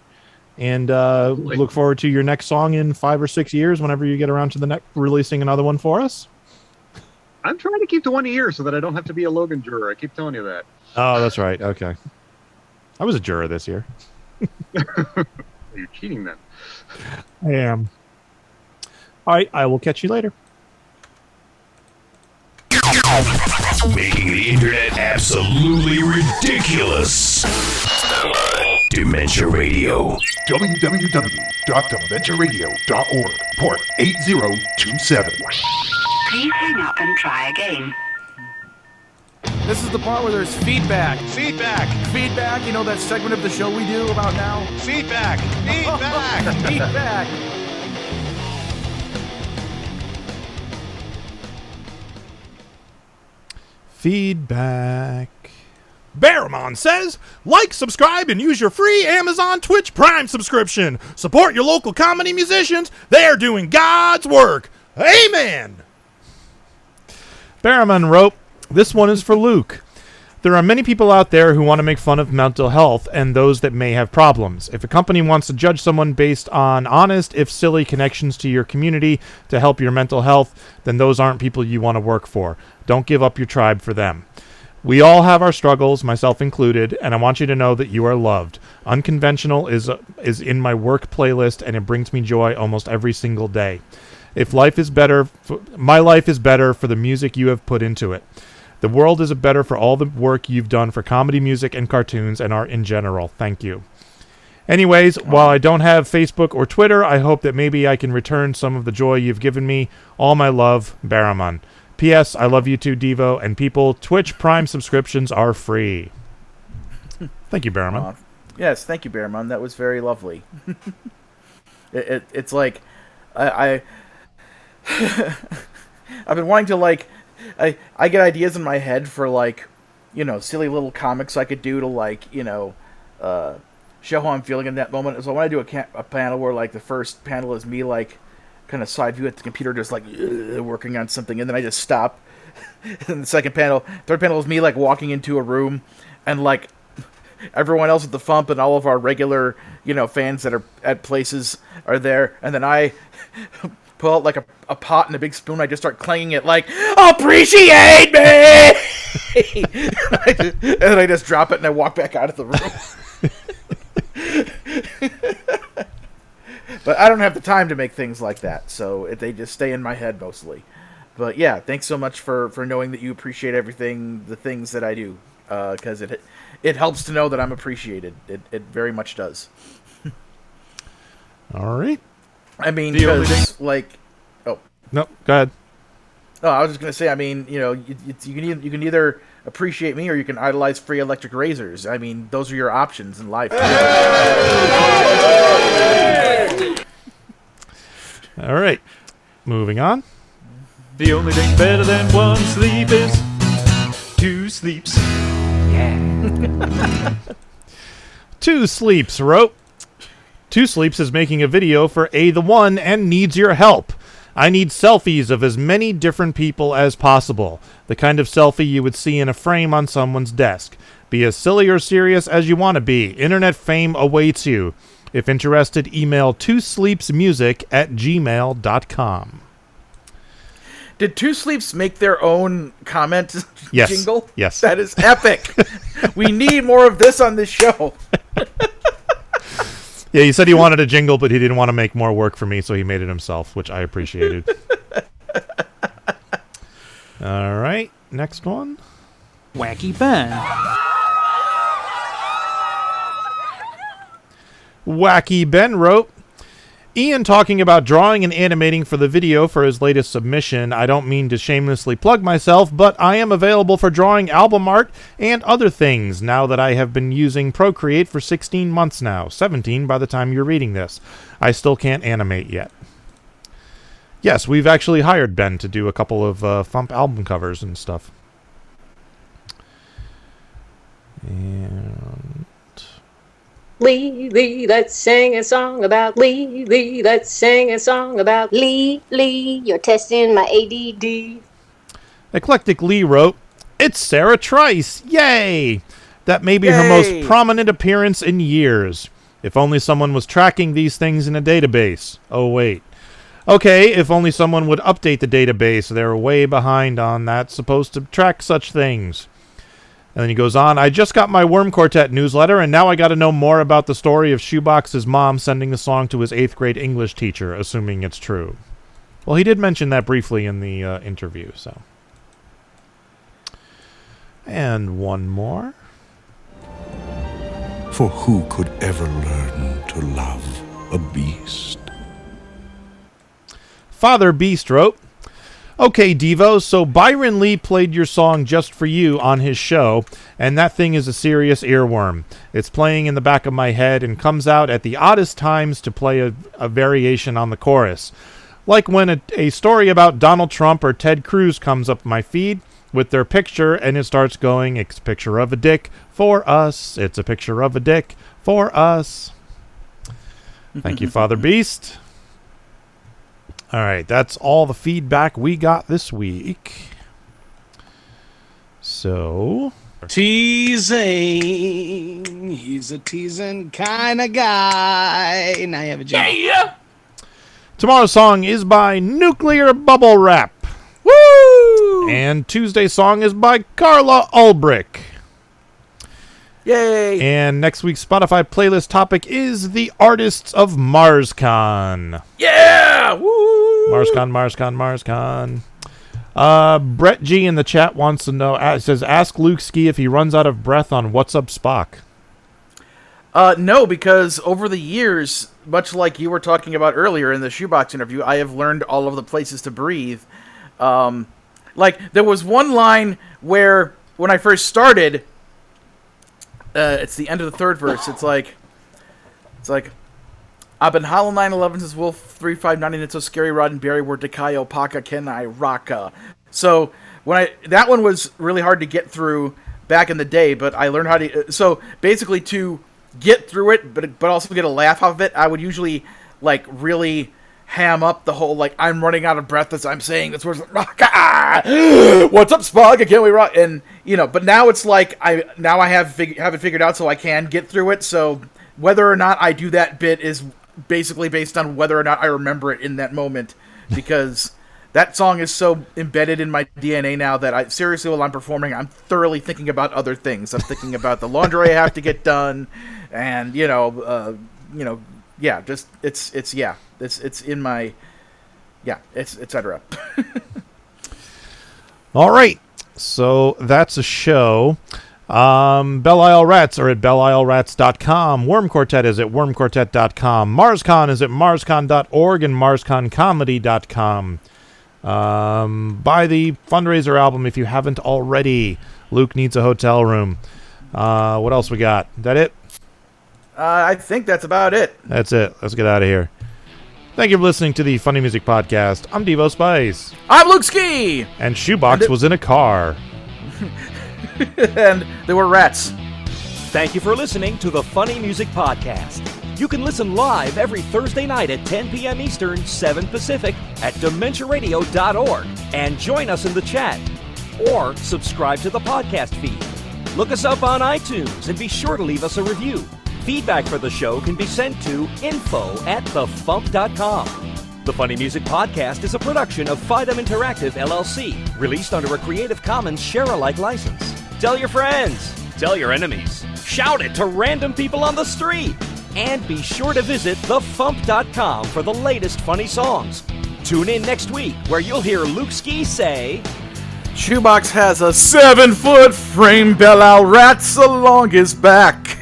and look forward to your next song in 5 or 6 years whenever you get around to the releasing another one for us. I'm trying to keep to 1 a year so that I don't have to be a Logan juror. I keep telling you that. Oh, that's right. Okay. I was a juror this year. You're cheating then. I am. All right. I will catch you later. Making the internet absolutely ridiculous. Dementia Radio. www.dementiaradio.org. Port 8027. Please hang up and try again. This is the part where there's feedback. Feedback. Feedback, you know that segment of the show we do about now? Feedback. Feedback. Feedback. Feedback. Baramon says, like, subscribe, and use your free Amazon Twitch Prime subscription. Support your local comedy musicians. They are doing God's work. Amen. Baramon wrote, this one is for Luke. There are many people out there who want to make fun of mental health and those that may have problems. If a company wants to judge someone based on honest, if silly, connections to your community to help your mental health, then those aren't people you want to work for. Don't give up your tribe for them. We all have our struggles, myself included, and I want you to know that you are loved. Unconventional is in my work playlist, and it brings me joy almost every single day. If life is better, my life is better for the music you have put into it. The world is better for all the work you've done for comedy, music, and cartoons and art in general. Thank you. Anyways, while I don't have Facebook or Twitter, I hope that maybe I can return some of the joy you've given me. All my love, Baramon. P.S. I love you too, Devo, and people, Twitch Prime subscriptions are free. Thank you, Baramon. Yes, thank you, Baramon. That was very lovely. It's like, I've been wanting to, like, I get ideas in my head for, like, you know, silly little comics I could do to, like, you know, show how I'm feeling in that moment. So when I do a panel where, like, the first panel is me, like, kind of side view at the computer, just like working on something, and then I just stop. And the third panel is me, like, walking into a room, and, like, everyone else at the FuMP and all of our regular, you know, fans that are at places are there, and then I pull out, like, a pot and a big spoon. I just start clanging it, like, appreciate me! and I just drop it and I walk back out of the room. But I don't have the time to make things like that, so they just stay in my head mostly. But yeah, thanks so much for knowing that you appreciate everything, the things that I do, because it helps to know that I'm appreciated. It very much does. All right. I mean, because, like, no, go ahead. Oh, I was just gonna say. I mean, you know, you can either appreciate me or you can idolize free electric razors. I mean, those are your options in life. All right, moving on. The only thing better than one sleep is two sleeps. Yeah. Two Sleeps wrote, Two Sleeps is making a video for the One and needs your help. I need selfies of as many different people as possible. The kind of selfie you would see in a frame on someone's desk. Be as silly or serious as you want to be. Internet fame awaits you. If interested, email twosleepsmusic@gmail.com. Did Two Sleeps make their own comment jingle? Yes. That is epic. We need more of this on this show. Yeah, he said he wanted a jingle, but he didn't want to make more work for me, so he made it himself, which I appreciated. All right, next one. Wacky Ben. Wacky Ben wrote, Ian talking about drawing and animating for the video for his latest submission. I don't mean to shamelessly plug myself, but I am available for drawing album art and other things now that I have been using Procreate for 16 months now. 17 by the time you're reading this. I still can't animate yet. Yes, we've actually hired Ben to do a couple of FuMP album covers and stuff. And Lee, let's sing a song about Lee, let's sing a song about Lee, you're testing my ADD. Eclectic Lee wrote, It's Sarah Trice, yay! That may be her most prominent appearance in years. If only someone was tracking these things in a database. Oh, wait. Okay, if only someone would update the database. They're way behind on that, supposed to track such things. And then he goes on, I just got my Worm Quartet newsletter, and now I got to know more about the story of Shoebox's mom sending the song to his 8th grade English teacher, assuming it's true. Well, he did mention that briefly in the interview, so. And one more. For who could ever learn to love a beast? Father Beast wrote, Okay, Devo, so Byron Lee played your song Just For You on his show, and that thing is a serious earworm. It's playing in the back of my head and comes out at the oddest times to play a variation on the chorus. Like when a story about Donald Trump or Ted Cruz comes up my feed, with their picture, and it starts going, it's a picture of a dick for us. It's a picture of a dick for us. Thank you, Father Beast. All right, that's all the feedback we got this week. So... Teasing. He's a teasing kind of guy. Now you have a job. Yeah. Tomorrow's song is by Nuclear Bubble Wrap. Woo! And Tuesday's song is by Carla Ulbrich. Yay! And next week's Spotify playlist topic is the artists of MarsCon. Yeah! Woo! MarsCon. Brett G in the chat wants to know, says, ask Luke Ski if he runs out of breath on What's Up Spock. No, because over the years, much like you were talking about earlier in the Shoebox interview, I have learned all of the places to breathe. Like, there was one line where, when I first started, it's the end of the third verse, it's like, I've been Hollow 911 since Wolf 359 and so scary Rod and Barry were Dekayo Paka Ken I Raka. So that one was really hard to get through back in the day, but I learned how to. So basically, to get through it, but also get a laugh out of it, I would usually like really ham up the whole like I'm running out of breath as I'm saying this word. What's up, Spock? Can't we rock? And but now it's like I have it figured out, so I can get through it. So whether or not I do that bit is basically based on whether or not I remember it in that moment, because that song is so embedded in my DNA now that I seriously, while I'm performing, I'm thoroughly thinking about other things. I'm thinking about the laundry I have to get done, and it's in my it's etc. All right, so that's a show. Belle Isle Rats are at BelleIsleRats.com. Worm Quartet is at WormQuartet.com. MarsCon is at MarsCon.org and MarsConComedy.com. Buy the fundraiser album if you haven't already. Luke needs a hotel room. What else we got? Is that it? I think that's about it. That's it. Let's get out of here. Thank you for listening to the Funny Music Podcast. I'm Devo Spice. I'm Luke Ski. And Shoebox was in a car. And there were rats. Thank you for listening to the Funny Music Podcast. You can listen live every Thursday night at 10 p.m. Eastern, 7 Pacific at DementiaRadio.org and join us in the chat. Or subscribe to the podcast feed. Look us up on iTunes and be sure to leave us a review. Feedback for the show can be sent to info@thefump.com. The Funny Music Podcast is a production of Fidem Interactive, LLC, released under a Creative Commons share-alike license. Tell your friends, tell your enemies, shout it to random people on the street, and be sure to visit thefump.com for the latest funny songs. Tune in next week where you'll hear Luke Ski say, Shoebox has a 7-foot frame Belle Isle Rats along his back.